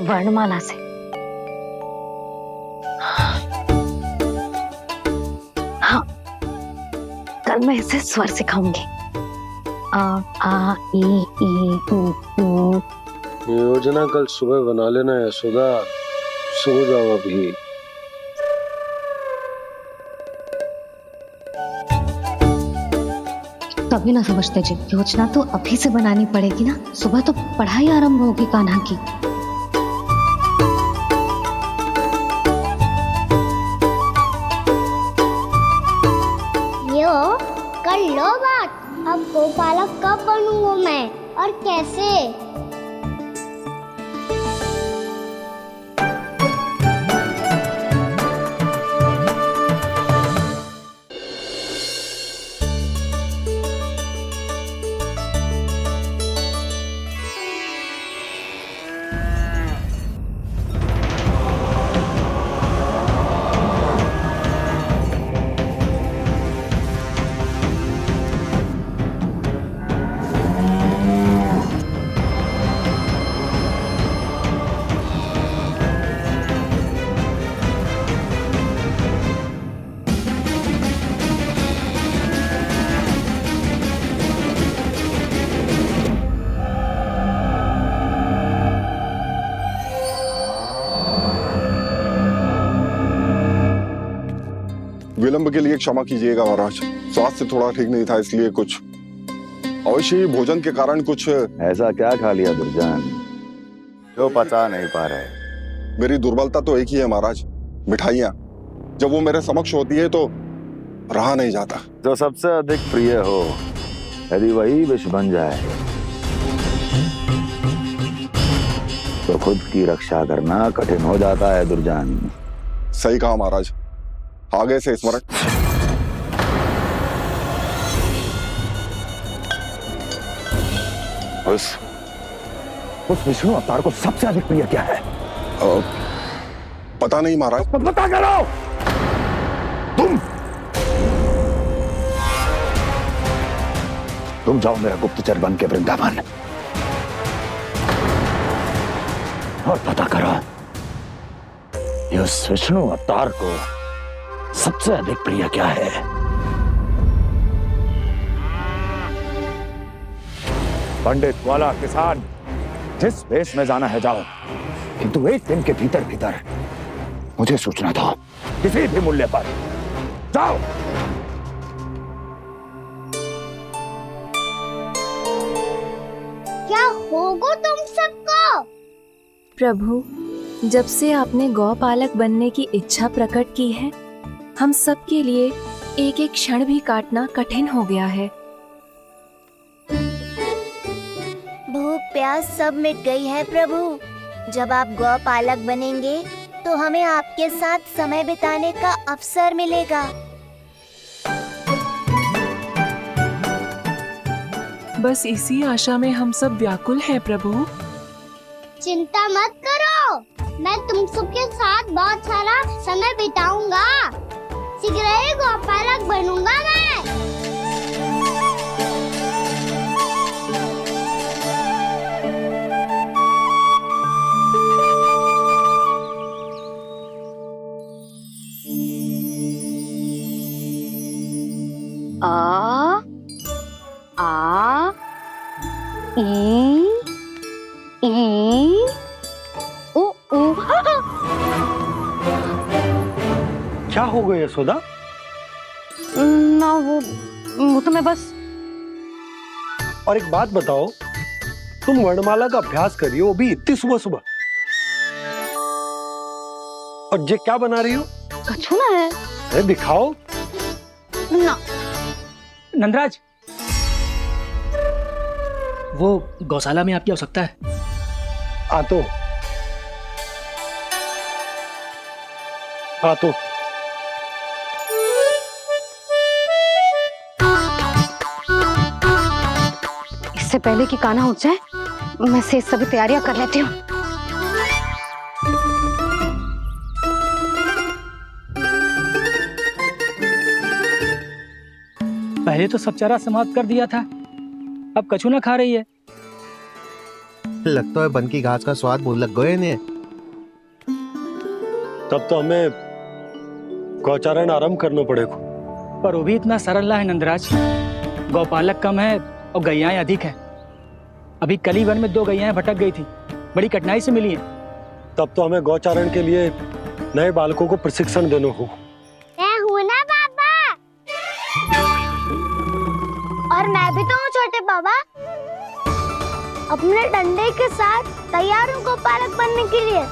वर्णमाला से। हाँ, कल मैं इसे स्वर सिखाऊंगी। आ आ ई ई उ। योजना कल सुबह बना लेना यशोदा, सो जाओ अभी। कभी ना समझते जी, योजना तो अभी से बनानी पड़ेगी ना, सुबह तो पढ़ाई आरंभ होगी कान्हा की। यो कर लो बात, अब गोपालक कब बनूंगा मैं और कैसे? विलंब के लिए क्षमा कीजिएगा महाराज, स्वास्थ्य थोड़ा ठीक नहीं था, इसलिए कुछ अवश्य ही भोजन के कारण कुछ। ऐसा क्या खा लिया दुर्जन जो पचा नहीं पा रहे? मेरी दुर्बलता तो एक ही है महाराज, मिठाइयाँ। जब वो मेरे समक्ष होती है तो रहा नहीं जाता। जो सबसे अधिक प्रिय हो, यदि वही विष बन जाए तो खुद की रक्षा करना कठिन हो जाता है दुर्जन। सही कहा महाराज, आगे से स्मरण। उस विष्णु अवतार को सबसे अधिक प्रिय क्या है? पता नहीं महाराज। बता करो तुम जाओ मेरा गुप्तचर बन के वृंदावन और पता करो ये उस विष्णु अवतार को सबसे अधिक प्रिय क्या है। पंडित वाला किसान जिस वेश में जाना है जाओ, किंतु एक दिन के भीतर भीतर मुझे सूचना दो, किसी भी मूल्य पर जाओ। क्या होगा तुम सबको? प्रभु, जब से आपने गौपालक बनने की इच्छा प्रकट की है, हम सब के लिए एक एक क्षण भी काटना कठिन हो गया है। भूख प्यास सब मिट गई है प्रभु। जब आप गौपालक बनेंगे तो हमें आपके साथ समय बिताने का अवसर मिलेगा। बस इसी आशा में हम सब व्याकुल हैं प्रभु। चिंता मत करो, मैं तुम सबके साथ बहुत सारा समय बिताऊंगा। शीघ्र ही गोपालक बनूंगा मैं। आ आ ई ई उ उ क्या हो गया यशोदा? ना वो तो मैं बस। और एक बात बताओ, तुम वर्णमाला का अभ्यास कर रही हो, वो भी इतनी सुबह सुबह, और ये क्या बना रही हो? कछुआ है। अरे दिखाओ ना। नंदराज, वो गौशाला में आपकी आवश्यकता है। आतो इससे पहले कि कान्हा उठ जाए, मैं से सभी तैयारियां कर लेती हूँ। पहले तो सब चारा समाप्त कर दिया था, अब कछू ना खा रही है। लगता है बन की घास का स्वाद भूल लग गए ने। तब तो हमें गौचारण आरंभ करना पड़ेगा। पर वो भी इतना सरल ना है नंदराज। गौपालक कम है और गैयाएं अधिक है। अभी कली वन में 2 गैयाएं भटक गई थी, बड़ी कठिनाई से मिली हैं। तब तो हमें गौचारण के लिए नए बालकों को प्रशिक्षण देना हो। मैं हूँ ना बाबा, और मैं भी तो हूँ छोटे बाबा। अपने डंडे के साथ तैयार हूँ गौपालक बनने के लिए।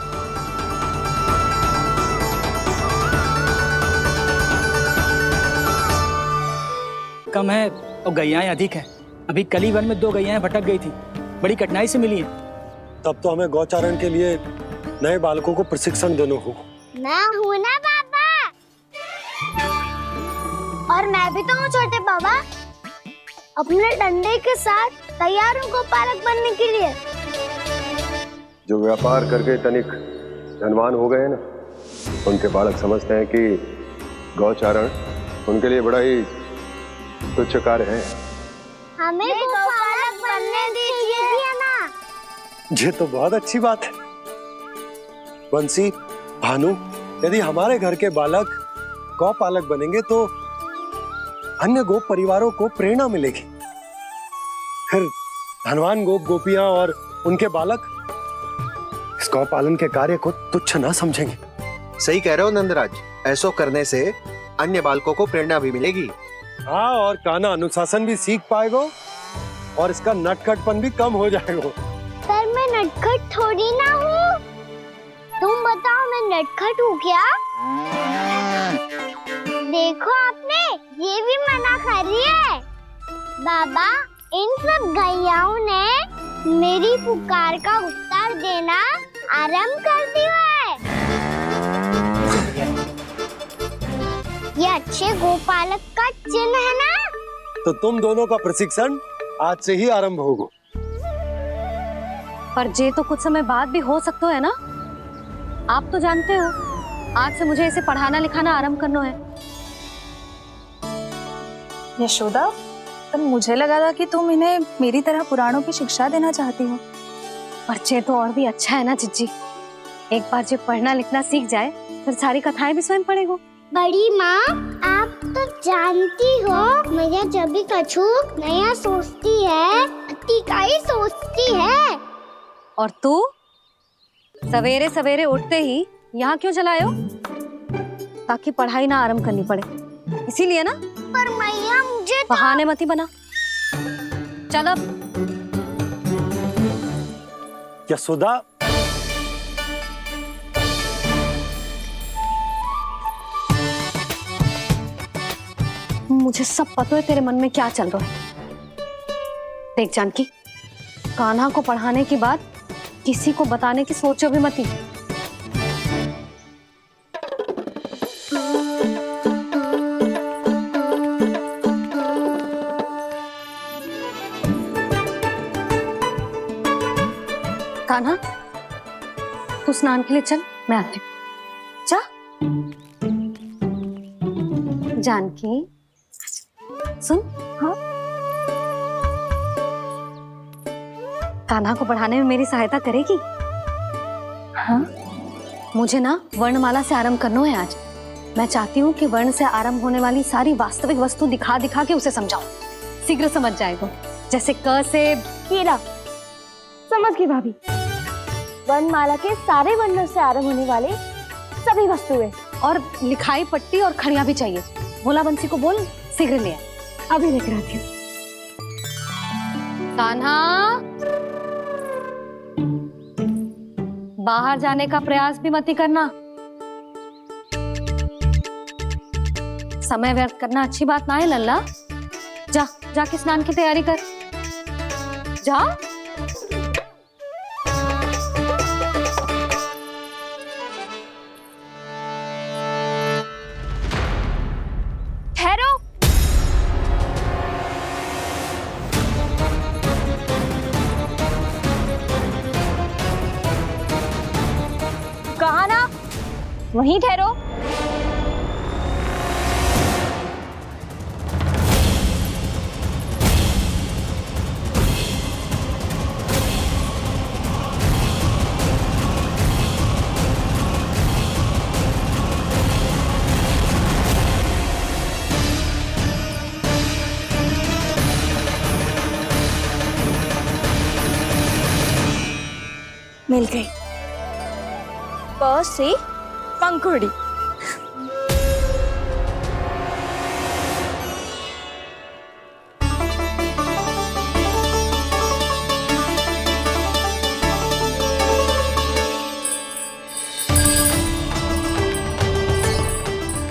कम है और गैयाएं अधिक है। अभी कली वन में 2 गैयाएं भटक गई थी, बड़ी कठिनाई से मिली हैं। तब तो हमें गौचारण के लिए नए बालकों को प्रशिक्षण देना हो। मैं हूँ ना बाबा, और मैं भी तो हूँ छोटे बाबा। अपने डंडे के साथ तैयार हूँ गौपालक बनने के लिए। जो व्यापार करके तनिक धनवान हो गए ना, उनके बालक समझते हैं कि गौचारण उनके लिए बड़ा ही तुच्छ कार्य है। हमें गौपालक बनने दीजिए ना। ये तो बहुत अच्छी बात है। बंसी, भानु, यदि हमारे घर के बालक गौपालक बनेंगे तो अन्य गोप परिवारों को प्रेरणा मिलेगी। फिर धनवान गोप गोपियां और उनके बालक इस गौपालन के कार्य को तुच्छ ना समझेंगे। सही कह रहे हो नंदराज, ऐसा करने से अन्य बालकों को प्रेरणा भी मिलेगी। हाँ, और कान्हा अनुशासन भी सीख पाएगा और इसका नटखटपन भी कम हो जाएगा। पर मैं नटखट थोड़ी ना हूँ। तुम बताओ मैं नटखट हूँ क्या? देखो आपने ये भी मना कर रही है। बाबा, इन सब गैयाओं ने मेरी पुकार का उत्तर देना आरंभ कर दिया है। ये अच्छे गोपालक का चिन्ह है ना? तो तुम दोनों का प्रशिक्षण आज से ही आरंभ होगा। पर जे तो कुछ समय बाद भी हो सकता है ना। आप तो जानते हो, आज से मुझे इसे पढ़ाना लिखाना आरंभ करना है। यशोदा, पर मुझे लगा था कि तुम इन्हें मेरी तरह पुराणों की शिक्षा देना चाहती हो। पर जे तो और भी अच्छा है ना जिज्जी। एक बार जे पढ़ना लिखना सीख जाए, फिर सारी कथाएं भी स्वयं पढ़ेगा। बड़ी माँ, आप तो जानती हो मेरा जब भी कछु नया सोचती है, का ही सोचती है। और तू सवेरे सवेरे उठते ही यहाँ क्यों चलाए हो? ताकि पढ़ाई ना आरंभ करनी पड़े, इसीलिए ना। पर मैया मुझे बहाने मत ही बना। चल अब। यशोदा, मुझे सब पता है तेरे मन में क्या चल रहा है। देख जानकी, कान्हा को पढ़ाने की बात किसी को बताने की सोचो भी मत ही। कान्हा, तू स्नान के लिए चल, मैं आती हूँ। जा। जानकी, सुन। हाँ, कान्हा को पढ़ाने में मेरी सहायता करेगी? हाँ, मुझे ना वर्णमाला से आरंभ करना है आज। मैं चाहती हूँ कि वर्ण से आरंभ होने वाली सारी वास्तविक वस्तु दिखा दिखा के उसे समझाऊं। शीघ्र समझ जाएगा। जैसे क से कीड़ा। समझ गई भाभी। वर्णमाला के सारे वर्णों से आरंभ होने वाले सभी वस्तुएं और लिखाई पट्टी और खड़िया भी चाहिए। भोला बंसी को बोल शीघ्र ले आए। अभी लेकर आती हूँ। कान्हा, बाहर जाने का प्रयास भी मत ही करना। समय व्यर्थ करना अच्छी बात ना है लल्ला। जा जाके स्नान की तैयारी कर। जा। ठहरो। कहा ना, वहीं ठहरो। मिल गई। प से पंखुड़ी।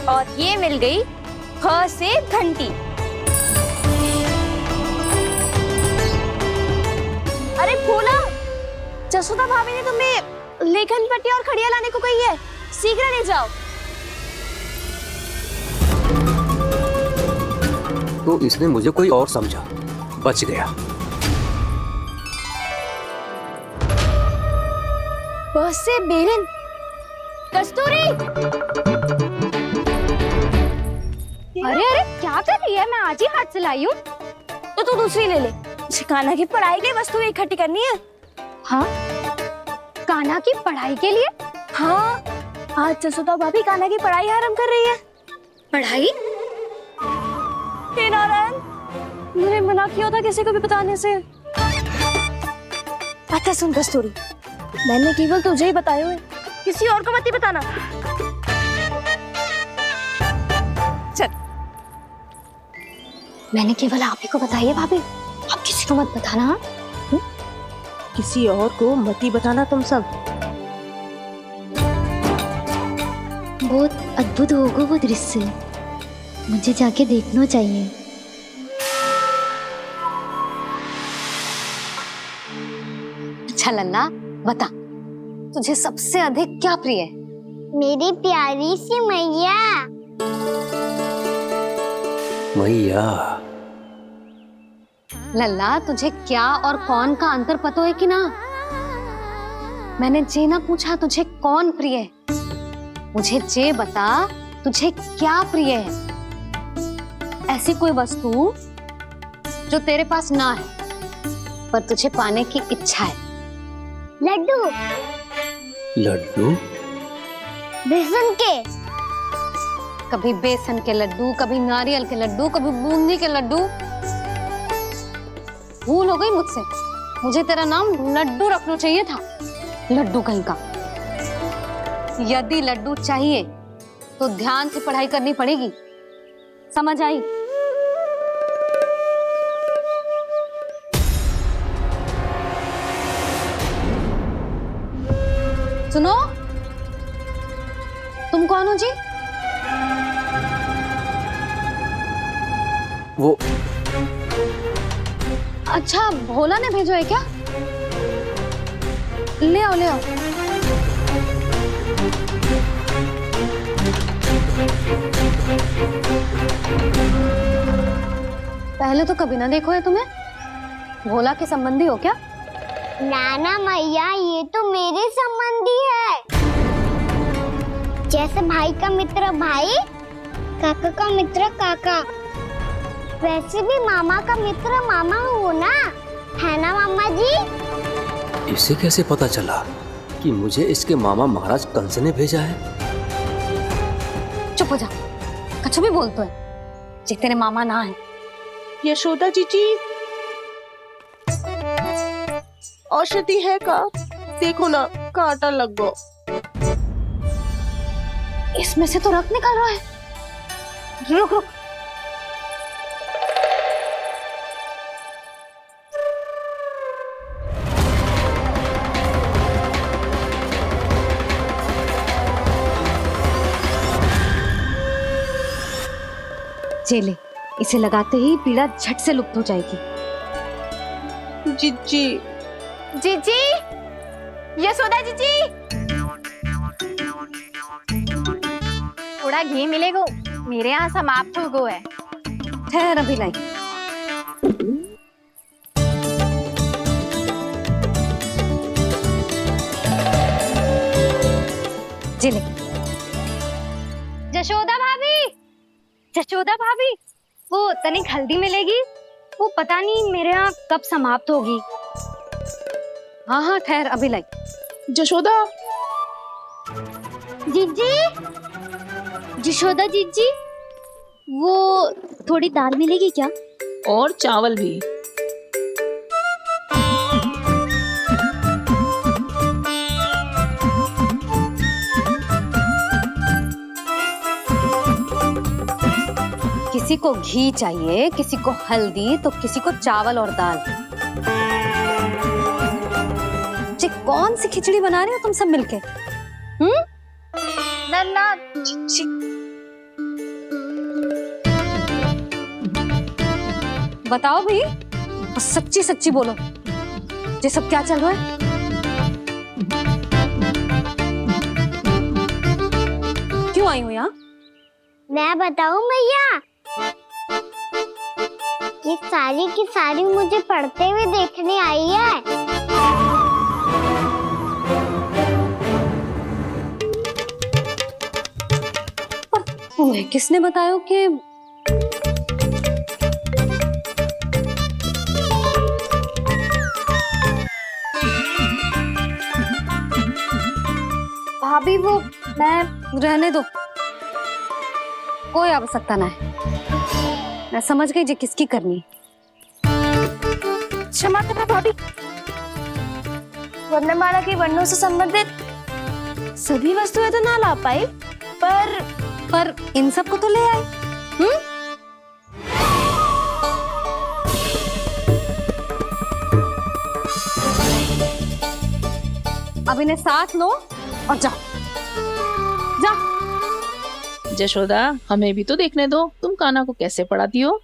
और ये मिल गई फ से घंटी। अरे भोला, जसोदा भाभी ने तुम्हें लेखन पट्टी और खड़िया लाने को कही है, शीघ्र ले जाओ। तो इसने मुझे कोई और समझा, बच गया। बस से बेलन। कस्तूरी। अरे अरे क्या कर रही है? मैं आज ही हाथ से लाई हूँ। तो तू दूसरी ले ले। कान्हा की पढ़ाई की वस्तु इकट्ठी करनी है। हाँ, कान्हा की पढ़ाई के लिए? हाँ, आज जसोदा भाभी कान्हा की पढ़ाई आरंभ कर रही है। पढ़ाई? हे नारायण, मैंने मना किया था किसी को भी बताने से। अच्छा सुन कस्तूरी, मैंने केवल तुझे ही बताए हुए, किसी और को मत ही बताना। चल। मैंने केवल आप ही को बताई है भाभी, आप किसी को मत बताना। हाँ? किसी और को मत ही बताना तुम सब। बहुत अद्भुत होगा वो दृश्य, मुझे जाके देखना चाहिए। अच्छा लल्ला, बता तुझे सबसे अधिक क्या प्रिय है? मेरी प्यारी सी मैया। मैया। लल्ला, तुझे क्या और कौन का अंतर पता है कि ना? मैंने जे ना पूछा तुझे कौन प्रिय है, मुझे जे बता तुझे क्या प्रिय है। ऐसी कोई वस्तु जो तेरे पास ना है पर तुझे पाने की इच्छा है। लड्डू। लड्डू? बेसन के। कभी बेसन के लड्डू, कभी नारियल के लड्डू, कभी बूंदी के लड्डू। भूल हो गई मुझसे, मुझे तेरा नाम लड्डू रखना चाहिए था। लड्डू कहीं का। यदि लड्डू चाहिए तो ध्यान से पढ़ाई करनी पड़ेगी, समझ आई? सुनो, तुम कौन हो जी? वो अच्छा, भोला ने भेजो है क्या? ले आओ ले आओ। पहले तो कभी ना देखो है तुम्हें। भोला के संबंधी हो क्या? नाना मैया, ये तो मेरे संबंधी है। जैसे भाई का मित्र भाई, काका का मित्र काका, वैसे भी मामा का मित्र मामा हो ना, है ना मामा जी? इसे कैसे पता चला कि मुझे इसके मामा महाराज कंस ने भेजा है? चुप हो जा, कछु भी बोलते है जे तेरे मामा ना है। यशोदा जीजी, औषधि है का? देखो ना, कांटा लग गो। इसमें से तो रक्त निकल रहा है। रुक रुक, चले, इसे लगाते ही पीड़ा झट से लुप्त हो जाएगी। जीजी, जीजी, यशोदा जीजी, थोड़ा घी मिलेगा, मेरे यहाँ समाप्त हो गया है। ठहर अभी लाई। जिले, जशोदा भाभी, जशोदा भाभी, वो तनिक हल्दी मिलेगी? वो पता नहीं मेरे यहाँ कब समाप्त होगी। हाँ हाँ ठहर अभी लाई। जशोदा, जीजी, जशोदा जीजी, वो थोड़ी दाल मिलेगी क्या? और चावल भी। किसी को घी चाहिए, किसी को हल्दी, तो किसी को चावल और दाल। जी कौन सी खिचड़ी बना रहे हो तुम सब मिलके? नन्ना, बताओ भाई, और सच्ची सच्ची बोलो, ये सब क्या चल रहा है? क्यों आई हूँ यहाँ? मैं बताऊं भैया, ये सारी की सारी मुझे पढ़ते हुए देखने आई है। पर तुम्हें किसने बताया कि भाभी वो मैं रहने दो, कोई आवश्यकता ना है। मैं समझ गई जी किसकी करनी। क्षमा करना भाभी, वर्णमाला के वर्णों से संबंधित सभी वस्तुएं तो ना ला पाई, पर इन सब को तो ले आए। अब इन्हें साथ लो और जाओ जाओ। जशोदा, हमें भी तो देखने दो, तुम कान्हा को कैसे पढ़ाती हो।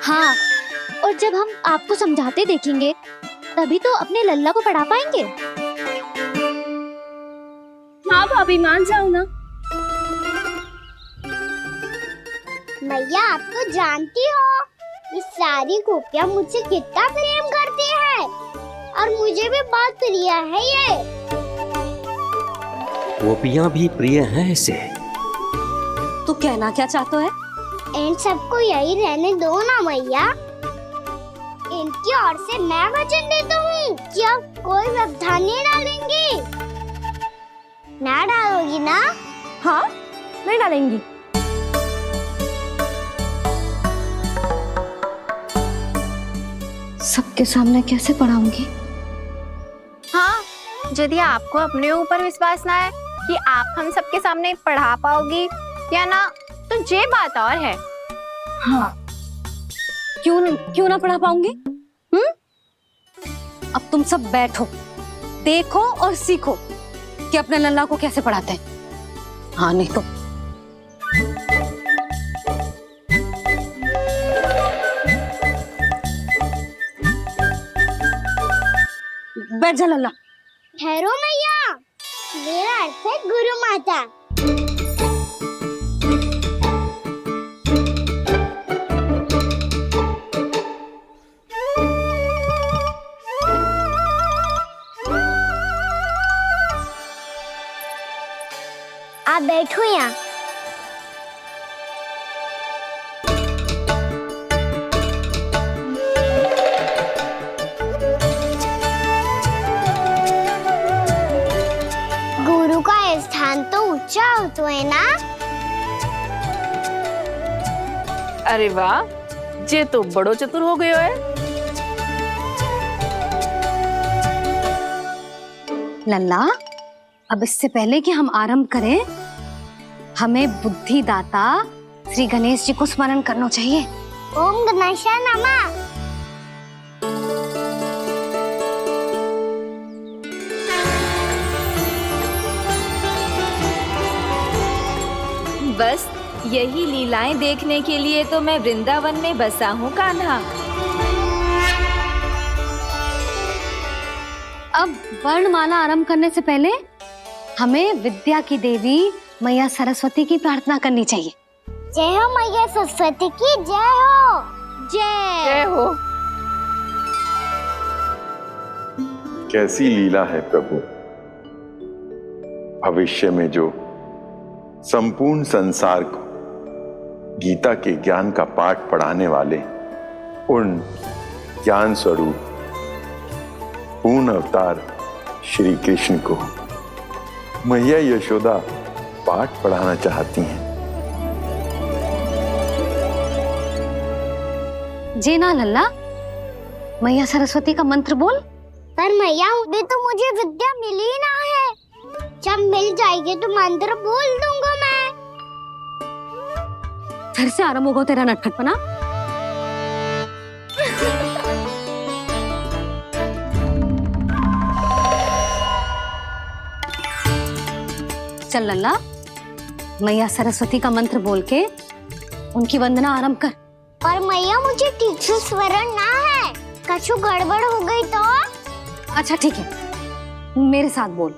हाँ, और जब हम आपको समझाते देखेंगे तभी तो अपने लल्ला को पढ़ा पाएंगे। हाँ भाभी, मान जाओ ना। मैया, आप तो जानती हो ये सारी गोपियां मुझसे कितना प्रेम करती है, और मुझे भी बहुत प्रिय है ये। गोपियां भी प्रिय हैं इसे। तू कहना क्या चाहता है? इन सबको यही रहने दो ना मैया। इनकी ओर से मैं वचन देता हूँ कि आप कोई व्यवधान नहीं डालेंगी। ना डालोगी ना? हाँ, नहीं डालेंगी। सबके सामने कैसे पढ़ाऊंगी? हाँ, यदि आपको अपने ऊपर विश्वास ना है कि आप हम सबके सामने पढ़ा पाओगी या ना, तो ये बात और है। हाँ, क्यों ना पढ़ा पाऊंगी? अब तुम सब बैठो, देखो और सीखो कि अपने लल्ला को कैसे पढ़ाते हैं। हाँ, नहीं तो बैठ जा लल्ला। ठहरो मैया, मेरा अर्थ है गुरु माता। आप बैठो यहाँ। गुरु का स्थान तो ऊंचा होता है ना? अरे वाह, जे तो बड़ो चतुर हो गयो है। लल्ला, अब इससे पहले कि हम आरंभ करें, हमें बुद्धिदाता श्री गणेश जी को स्मरण करना चाहिए। ओम गणेशाय नमः। बस यही लीलाएं देखने के लिए तो मैं वृंदावन में बसा हूँ कान्हा। अब वर्णमाला आरंभ करने से पहले हमें विद्या की देवी मैया सरस्वती की प्रार्थना करनी चाहिए। जय हो मैया सरस्वती की जय हो। जय हो। कैसी लीला है प्रभु। भविष्य में जो संपूर्ण संसार को गीता के ज्ञान का पाठ पढ़ाने वाले उन ज्ञान स्वरूप पूर्ण अवतार श्री कृष्ण को मैया यशोदा पाठ पढ़ाना चाहती हैं। जी ना लल्ला, मैया सरस्वती का मंत्र बोल। पर मैया अभी तो मुझे विद्या मिली ना है, जब मिल जाएगी तो मंत्र बोल दूंगा मैं। फिर से आरंभ होगा तेरा नटखटपना। चल लल्ला, मैया सरस्वती का मंत्र बोल के उनकी वंदना आरंभ कर। पर मैया मुझे ठीक से स्मरण ना है, कछु गड़बड़ हो गई तो? अच्छा ठीक है, मेरे साथ बोल।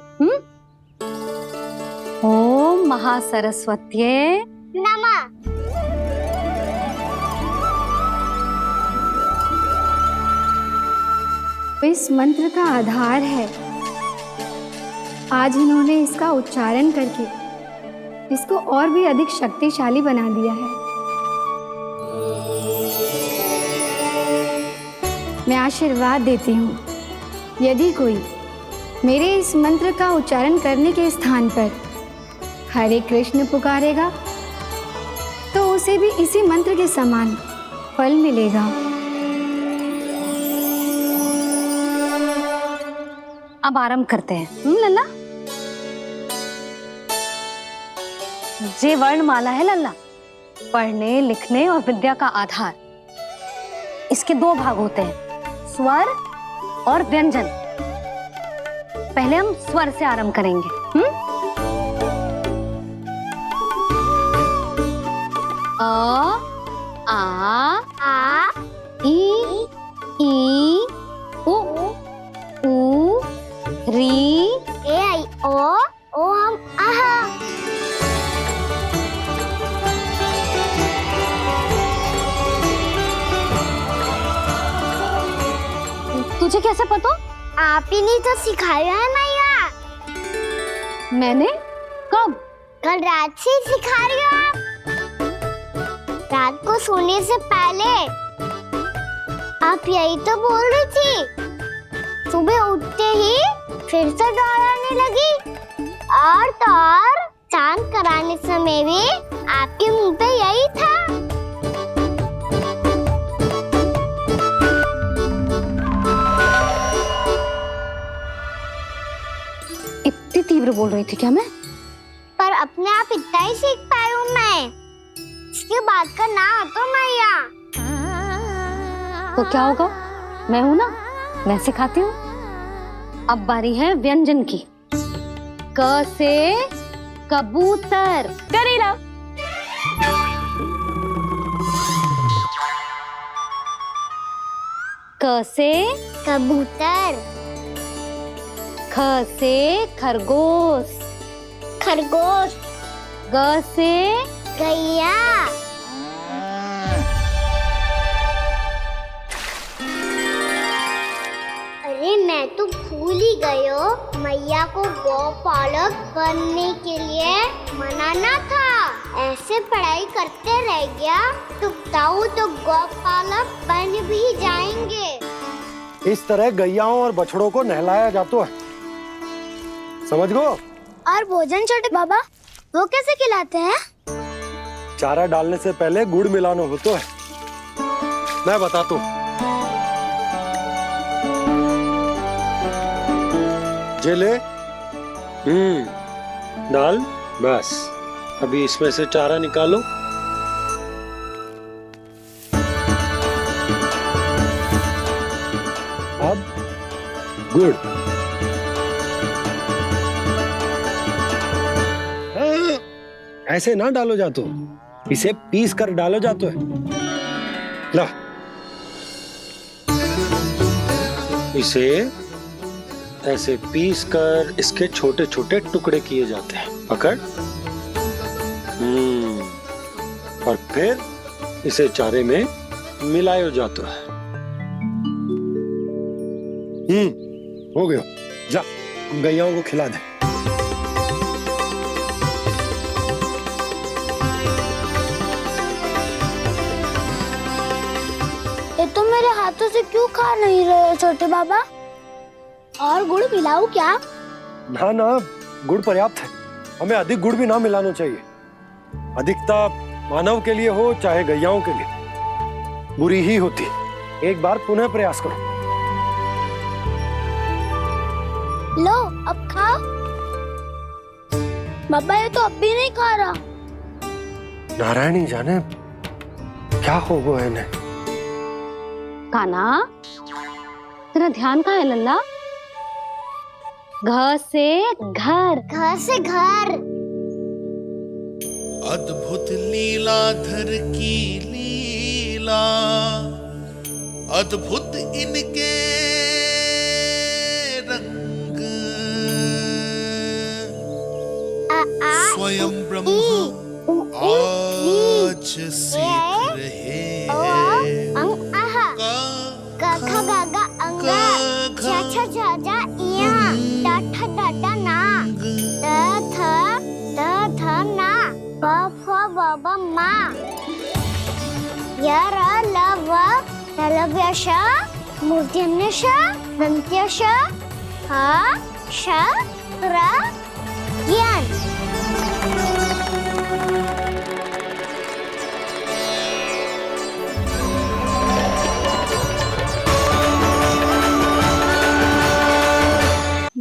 ओम महासरस्वत्ये नमः। इस मंत्र का आधार है। आज इन्होंने इसका उच्चारण करके इसको और भी अधिक शक्तिशाली बना दिया है। मैं आशीर्वाद देती हूँ, यदि कोई मेरे इस मंत्र का उच्चारण करने के स्थान पर हरे कृष्ण पुकारेगा तो उसे भी इसी मंत्र के समान फल मिलेगा। अब आरंभ करते हैं। लल्ला, जे वर्णमाला है लल्ला, पढ़ने लिखने और विद्या का आधार। इसके दो भाग होते हैं, स्वर और व्यंजन। पहले हम स्वर से आरंभ करेंगे। अ, आ, ई, उ, री, ए आई ओ हम आहा। तुझे कैसे पता? आप ही ने तो सिखाया है मैया। मैंने? कब? कल रात से सिखा रही हो आप। रात को सोने से पहले आप यही तो बोल रही थी। सुबह उठते ही फिर से दोहराने लगी, और तो और चांद कराने समय भी आपके मुंह पे यही था। इतनी तीव्र बोल रही थी क्या मैं? पर अपने आप इतना ही सीख पाई हूँ मैं। इसके बाद का ना तो मैया। तो क्या होगा? मैं हूं ना, मैं सिखाती हूँ। अब बारी है व्यंजन की। क से कबूतर। करेला। क से कबूतर। ख से खरगोश। खरगोश। ग से गैया। अरे मैं तो भूल ही गई हो, मैया को गौपालक बनने के लिए मनाना था। ऐसे पढ़ाई करते रह गया तो ताऊ तो गौपालक बन भी जाएंगे। इस तरह गैयाओं और बछड़ों को नहलाया जाता है, समझ गो? और भोजन छोटे बाबा, वो कैसे खिलाते हैं? चारा डालने से पहले गुड़ मिलाना होता है। मैं बताता हूँ। जेले दाल बस, अभी इसमें से चारा निकालो। अब गुड़, ऐसे ना डालो जातो, इसे पीस कर डालो जातो है। ला, इसे ऐसे पीस कर इसके छोटे छोटे टुकड़े किए जाते हैं। पकड़। और फिर इसे चारे में मिलायो जाता है। हो गया, जा गैयाओं को खिला दे। ये तो मेरे हाथों से क्यों खा नहीं रहे छोटे बाबा? और गुड़ मिलाऊं क्या? ना ना, गुड़ पर्याप्त है। हमें अधिक गुड़ भी ना मिलाना चाहिए। अधिकता मानव के लिए हो चाहे गैयाओं के लिए बुरी ही होती। एक बार पुनः प्रयास करो। लो अब खाओ। बाबा ये तो अब भी नहीं खा रहा। नारायणी जाने क्या हो गया इन्हें। कान्हा, तेरा ध्यान कहाँ है लल्ला? घर से घर, घर से घर। अद्भुत लीलाधर की लीला, अद्भुत इनके रंग, स्वयं ब्रह्म आज सीख रहे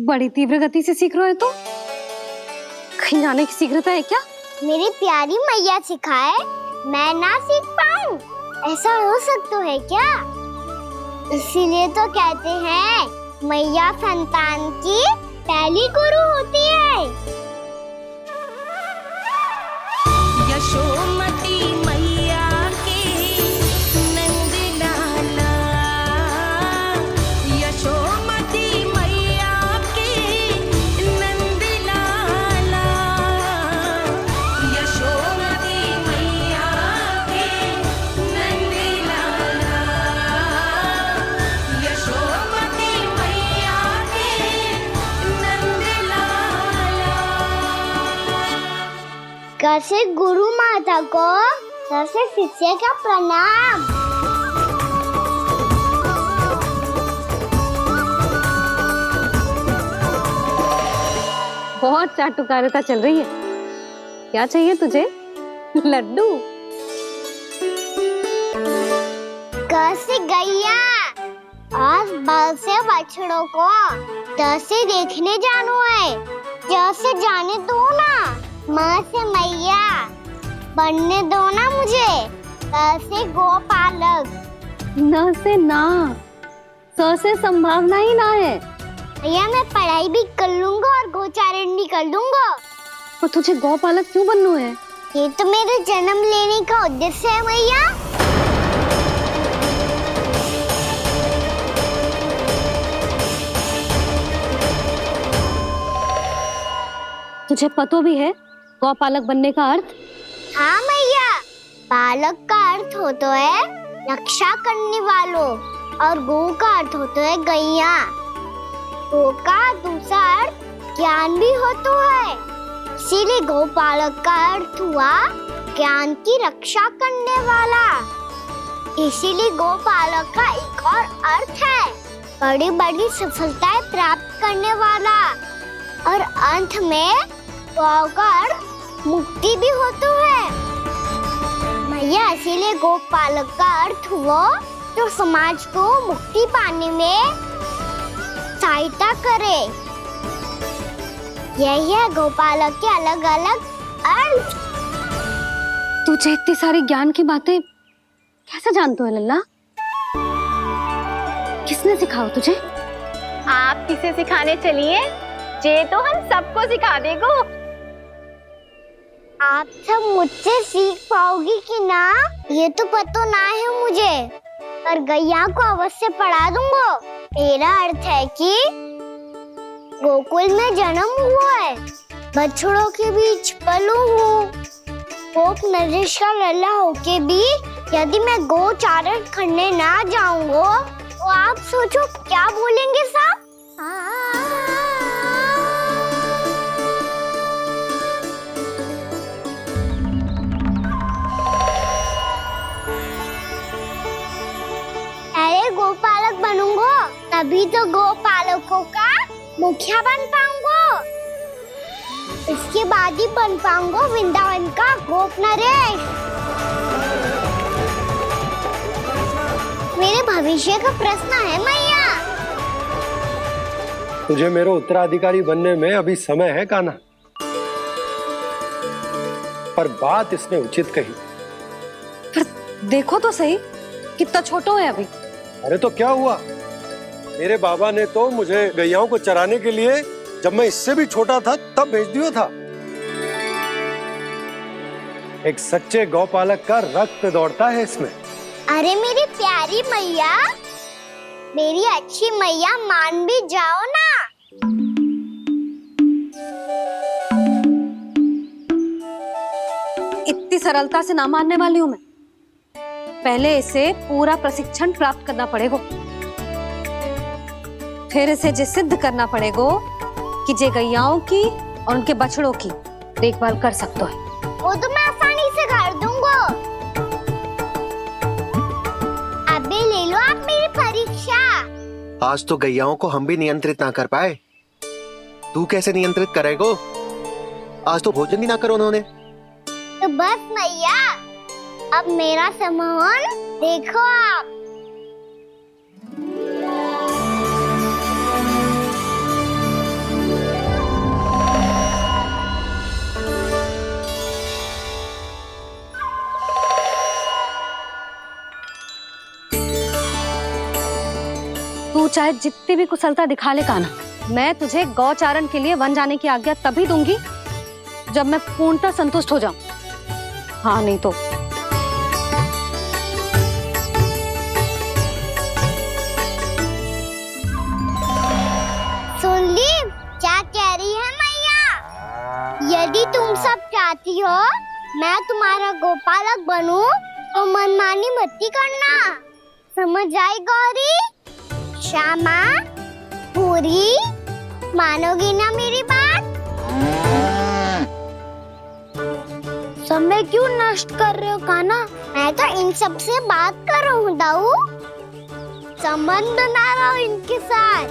बड़ी तीव्र गति से सीख रहे हो तो कहीं जाने की शीघ्रता है क्या? मेरी प्यारी मैया सिखाए, मैं ना सीख पाऊं, ऐसा हो सकता है क्या? इसीलिए तो कहते हैं मैया संतान की पहली गुरु होती है। यशोमती मैया के नंद लाला, यशोमती मैया के नंद लाला, यशोमती मैया के नंद लाला, यशोमती मैया के नंद लाला। कैसे गुरु माता को, कैसे शिष्य का प्रणाम। बहुत चाटुकारिता चल रही है। क्या चाहिए तुझे? लड्डू? कैसे गैया आज बाल से बछड़ों को कैसे देखने जानो है, जैसे जाने दो ना, माँ से मैया बनने दो ना मुझे, कैसे गोपालक। न से ना, स से संभावना ही ना है। भैया मैं पढ़ाई भी कर लूंगा और गोचारण भी कर लूंगा। और तुझे गौपालक क्यों बनना है? ये तो मेरे जन्म लेने का उद्देश्य है भैया। तुझे पतो भी है गौपालक बनने का अर्थ? हाँ मैया, पालक का अर्थ होता है रक्षा करने वालों और गौ का अर्थ होता है गैया। गौ का दूसरा अर्थ ज्ञान भी होता है, इसीलिए गौपालक का अर्थ हुआ ज्ञान की रक्षा करने वाला। इसीलिए गौपालक का एक और अर्थ है बड़ी बड़ी सफलताएं प्राप्त करने वाला, और अंत में गौ का अर्थ मुक्ति भी होता है। भैया इसीलिए गोपालक का अर्थ हुआ जो समाज को मुक्ति पाने में सहायता करे। यही है गोपालक के अलग अलग अर्थ। तुझे इतनी सारी ज्ञान की बातें कैसे जानते हो लल्ला? किसने सिखाओ तुझे? आप किसे सिखाने चलिए? जे तो हम सबको सिखा देगो। आप सब मुझसे सीख पाओगी कि ना ये तो पता ना है मुझे, पर गैया को अवश्य पढ़ा दूंगा। मेरा अर्थ है कि गोकुल में जन्म हुआ है, बछड़ों के बीच पलू हूँ, गोप नरेश का लल्ला होके भी यदि मैं गोचारण करने ना जाऊंगा तो आप सोचो क्या बोलेंगे साहब? अरे गोपालक बनूंगा तभी तो गोपालकों का मुखिया बन पाऊंगा, इसके बाद ही बन पाऊंगा वृंदावन का गोप नरेश। मेरे भविष्य का प्रश्न है मैया। तुझे मेरे उत्तराधिकारी बनने में अभी समय है कान्हा, पर बात इसने उचित कही। पर देखो तो सही, कितना छोटो है अभी। अरे तो क्या हुआ, मेरे बाबा ने तो मुझे गैयाओं को चराने के लिए जब मैं इससे भी छोटा था तब भेज दिया था। एक सच्चे गौपालक का रक्त दौड़ता है इसमें। अरे मेरी प्यारी मैया, मेरी अच्छी मैया, मान भी जाओ ना। इतनी सरलता से ना मानने वाली हूं मैं। पहले इसे पूरा प्रशिक्षण प्राप्त करना पड़ेगा, फिर इसे जे सिद्ध करना पड़ेगा कि जे गैयाओं की और उनके बछड़ों की देखभाल कर सकता है। वो तो मैं आसानी से कर दूंगा। अबे ले लो आप मेरी परीक्षा। आज तो गैयाओं को हम भी नियंत्रित ना कर पाए, तू कैसे नियंत्रित करेगो? आज तो भोजन भी ना करो उन्होंने। तो बस मैया, अब मेरा सम्मान देखो आप। तू चाहे जितनी भी कुशलता दिखा ले कान्हा, मैं तुझे गौचारण के लिए वन जाने की आज्ञा तभी दूंगी जब मैं पूर्णतः संतुष्ट हो जाऊं। हाँ नहीं तो सुन ली क्या कह रही है मैया? यदि तुम सब चाहती हो मैं तुम्हारा गोपालक बनूं तो मनमानी मत करना, समझ आई गौरी? श्यामा, पूरी, मानोगी ना मेरी बात? समय क्यों नष्ट कर रहे हो कान्हा? मैं तो इन सब से बात कर रहा हूँ दाऊ, संबंध बना रहा हूँ इनके साथ।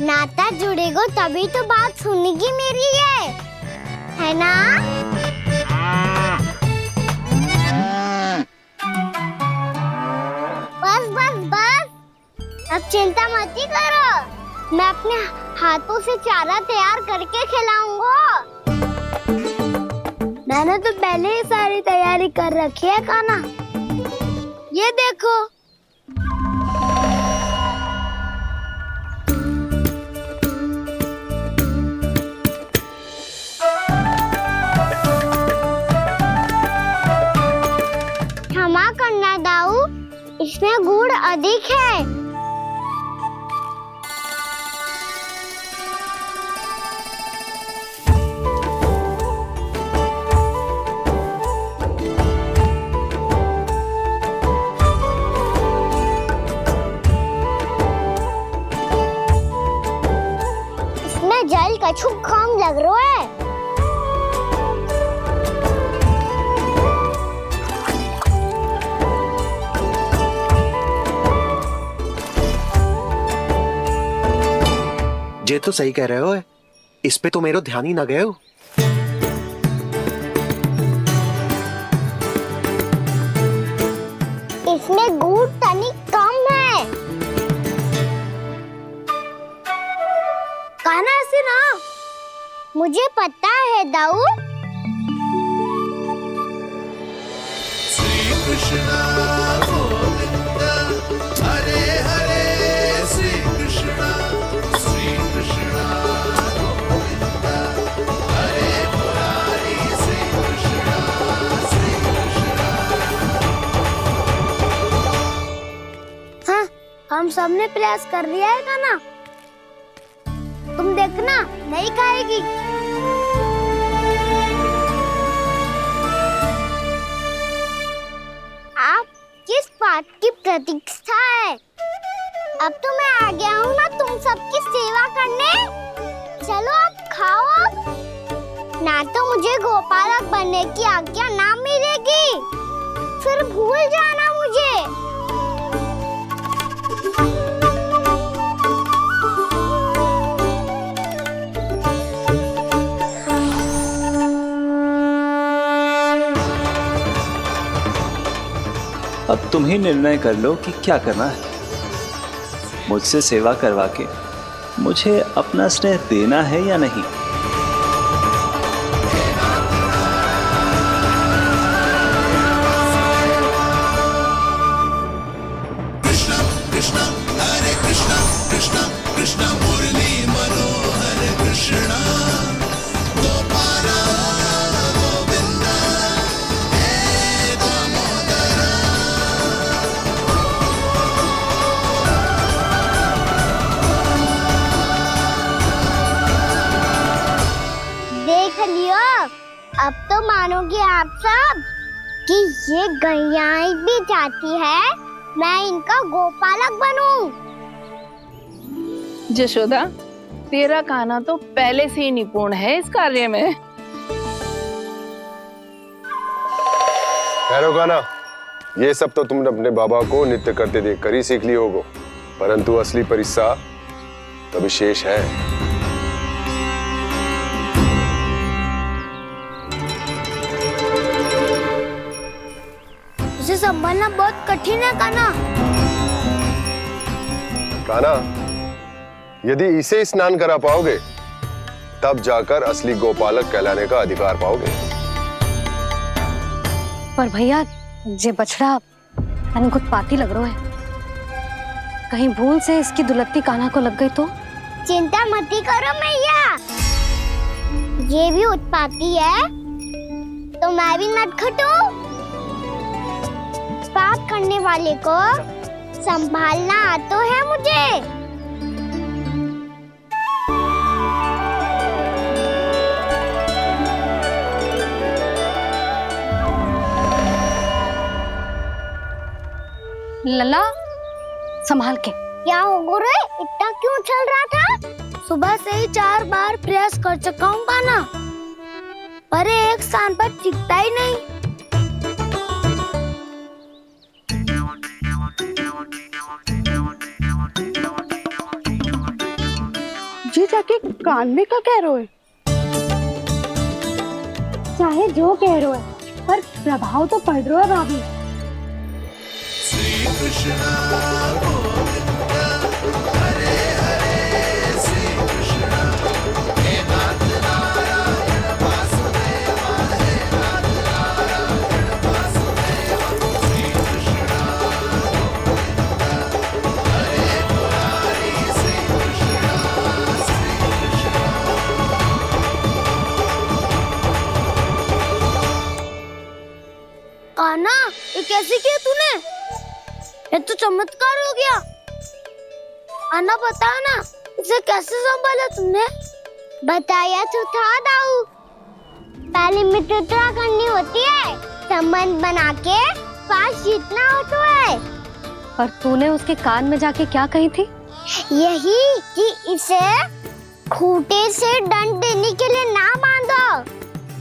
नाता जुड़ेगा तभी तो बात सुनेगी मेरी, ये है ना? बस बस बस, अब चिंता मत ही करो, मैं अपने हाथों से चारा तैयार करके खिलाऊंगा। मैंने तो पहले ही सारी तैयारी कर रखी है कान्हा, ये देखो। क्षमा करना दाऊ, इसमें गुड़ अधिक है। इसमें जल कछु कम लग रहा है। ये तो सही कह रहे हो, इस पे तो मेरो ध्यान ही ना गए हो। इसमें गुड़ तनिक कम है। कान्हा हाँ, मुझे पता है दाऊ। श्री कृष्ण गोविंद हरे हरे श्री कृष्ण गोविंद हरे मुरारी श्री कृष्ण हाँ, हम सबने प्रयास कर लिया है खाना। तुम देखना नहीं खाएगी। आप किस बात की प्रतीक्षा है? अब तो मैं आ गया हूँ ना तुम सबकी सेवा करने। चलो अब खाओ अब। ना तो मुझे गोपालक बनने की आज्ञा ना मिलेगी, फिर भूल जाना मुझे। अब तुम ही निर्णय कर लो कि क्या करना है। मुझसे सेवा करवा के मुझे अपना स्नेह देना है या नहीं। कृष्ण कृष्ण हरे कृष्ण कृष्ण कृष्ण मुरली मनोहर कृष्ण गोपाल गोविंद हे दामोदर। देख लियो, अब तो मानोगे आप सब कि ये गैयाएं भी चाहती है मैं इनका गोपालक बनूं। जशोदा, तेरा कान्हा तो पहले से ही निपुण है इस कार्य में। ठहरो कान्हा, ये सब तो तुमने अपने बाबा को नृत्य करते देख कर ही सीख ली होगो, परंतु असली परिश्रम तो विशेष है। उसे संभालना बहुत कठिन है कान्हा। कान्हा, यदि इसे स्नान करा पाओगे तब जाकर असली गोपालक कहलाने का अधिकार पाओगे। पर भैया जे बछड़ा तनिक उत्पाती लग रहा है, कहीं भूल से इसकी दुलत्ती कान्हा को लग गई तो? चिंता मती करो मैया, ये भी उत्पाती है तो मैं भी नटखट हूँ। पाप करने वाले को संभालना आता है मुझे। लला, संभाल के। क्या हो गुरु, इतना क्यों चल रहा था? सुबह से ही 4 बार प्रयास कर चुका हूँ कान्हा, पर एक स्थान पर टिकता ही नहीं। जी जाके कान में क्या कह रहे हो? चाहे जो कह रहे हो, पर प्रभाव तो पड़ रहा है भाभी। श्री कृष्ण गोविंद हरे हरे श्री कृष्ण हे नाथ नारायण वासुदेव हे नाथ नारायण वासुदेव। श्री कृष्ण गोविंद हरे मुरारी श्री कृष्ण कान्हा, ये कैसे किया तूने? ये तो चमत्कार हो गया। अन्ना बता ना, इसे कैसे संभाला तुमने? बताया तो था दाऊ, पहले मित्रता करनी होती है, संबंध बना के पास जीतना होता है। और तूने उसके कान में जाके क्या कही थी? यही कि इसे खूंटे से दंड देने के लिए ना बांधो,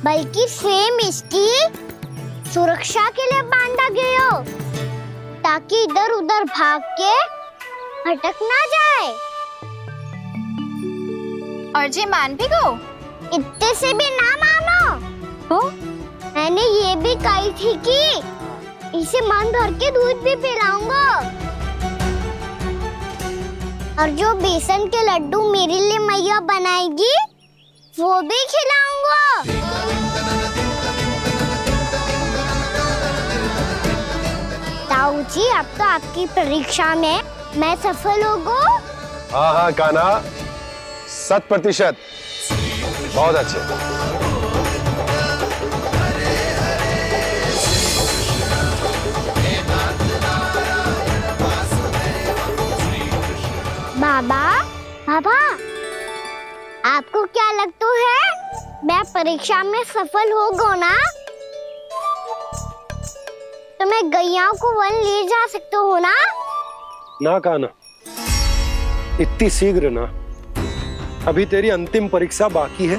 बल्कि स्वयं इसकी सुरक्षा के लिए बांधा गया हो, ताकि इधर उधर भाग के भटक ना जाए। और जी मान भी गो? इतने से भी ना मानो। तो मैंने ये भी कही थी कि इसे मन भर के दूध भी पिलाऊंगा, और जो बेसन के लड्डू मेरे लिए मैया बनाएगी वो भी खिलाऊंगा। ताऊ जी, अब तो आपकी परीक्षा में मैं सफल हो गो। हाँ हाँ कान्हा, 100%। बहुत अच्छे। बाबा, बाबा, आपको क्या लगता है मैं परीक्षा में सफल हो गो ना? तो मैं गैया को वन ले जा सकता हूँ ना? ना कान्हा, इतनी शीघ्र ना। अभी तेरी अंतिम परीक्षा बाकी है।